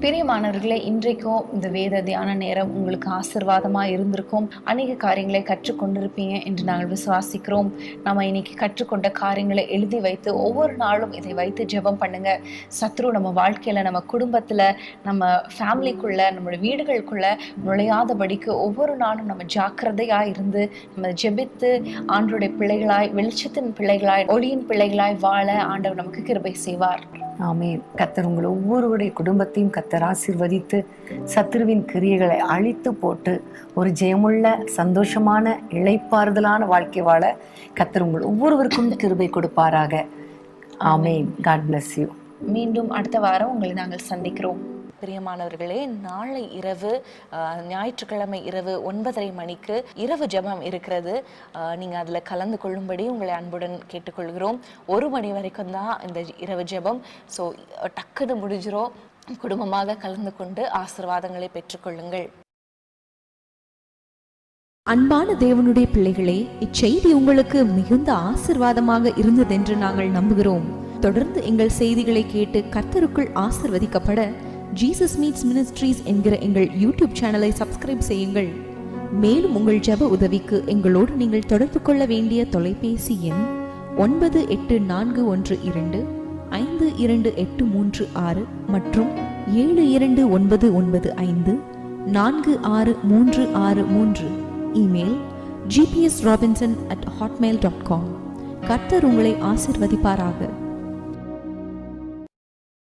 பிரியமானவர்களே, இன்றைக்கும் இந்த வேத தியான நேரம் உங்களுக்கு ஆசீர்வாதமாக இருந்திருக்கும். அநேக காரியங்களை கற்றுக்கொண்டிருப்பீங்க என்று நாங்கள் விசுவாசிக்கிறோம். நம்ம இன்னைக்கு கற்றுக்கொண்ட காரியங்களை எழுதி வைத்து ஒவ்வொரு நாளும் இதை வைத்து ஜெபம் பண்ணுங்க. சத்ரு நம்ம வாழ்க்கையில, நம்ம குடும்பத்துல, நம்ம ஃபேமிலிக்குள்ள, நம்மளுடைய வீடுகளுக்குள்ள நுழையாதபடிக்கு ஒவ்வொரு நாளும் நம்ம ஜாக்கிரதையா இருந்து நம்ம ஜெபித்து ஆண்டவருடைய பிள்ளைகளாய், வெளிச்சத்தின் பிள்ளைகளாய், ஒளியின் பிள்ளைகளாய் வாழ ஆண்டவர் நமக்கு கிருபை செய்வார். ஆமென். கர்த்தர் உங்கள் ஒவ்வொருவருடைய குடும்பத்தையும் கர்த்தர் ஆசீர்வதித்து சத்ருவின் கிரியைகளை அழித்து போட்டு ஒரு ஜெயமுள்ள சந்தோஷமான இளைப்பாறுதலான வாழ்க்கை வாழ கர்த்தர் உங்கள் ஒவ்வொருவருக்கும் கிருபை கொடுப்பாராக. ஆமென். God bless you. மீண்டும் அடுத்த வாரம் உங்களை நாங்கள் சந்திக்கிறோம். பிரியமானவர்களே, நாளை இரவு ஞாயிற்றுக்கிழமை இரவு 9:30 மணிக்கு இரவு ஜெபம் இருக்கிறது. நீங்கள் அதில் கலந்து கொள்ளும்படி உங்களை அன்புடன் கேட்டுக்கொள்கிறோம். 1 மணி வரைக்கும் தான் இந்த இரவு ஜெபம். ஸோ டக்குன்னு முடிஞ்சிரும். குடும்பமாக கலந்து கொண்டு ஆசீர்வாதங்களை பெற்றுக்கொள்ளுங்கள். அன்பான தேவனுடைய பிள்ளைகளே, இச்செய்தி உங்களுக்கு மிகுந்த ஆசீர்வாதமாக இருந்ததென்று நாங்கள் நம்புகிறோம். தொடர்ந்து எங்கள் செய்திகளை கேட்டு கர்த்தருக்குள் ஆசீர்வதிக்கப்பட ஜீசஸ் மீட்ஸ் மினிஸ்ட்ரீஸ் என்கிற எங்கள் யூடியூப் சேனலை சப்ஸ்கிரைப் செய்யுங்கள். மேலும் உங்கள் ஜெப உதவிக்கு எங்களோடு நீங்கள் தொடர்பு கொள்ள வேண்டிய தொலைபேசி எண் 9842252836 மற்றும் 7299546363. Email gpsrobinson@hotmail.com. கர்த்தர் உங்களை ஆசீர்வதிப்பாராக.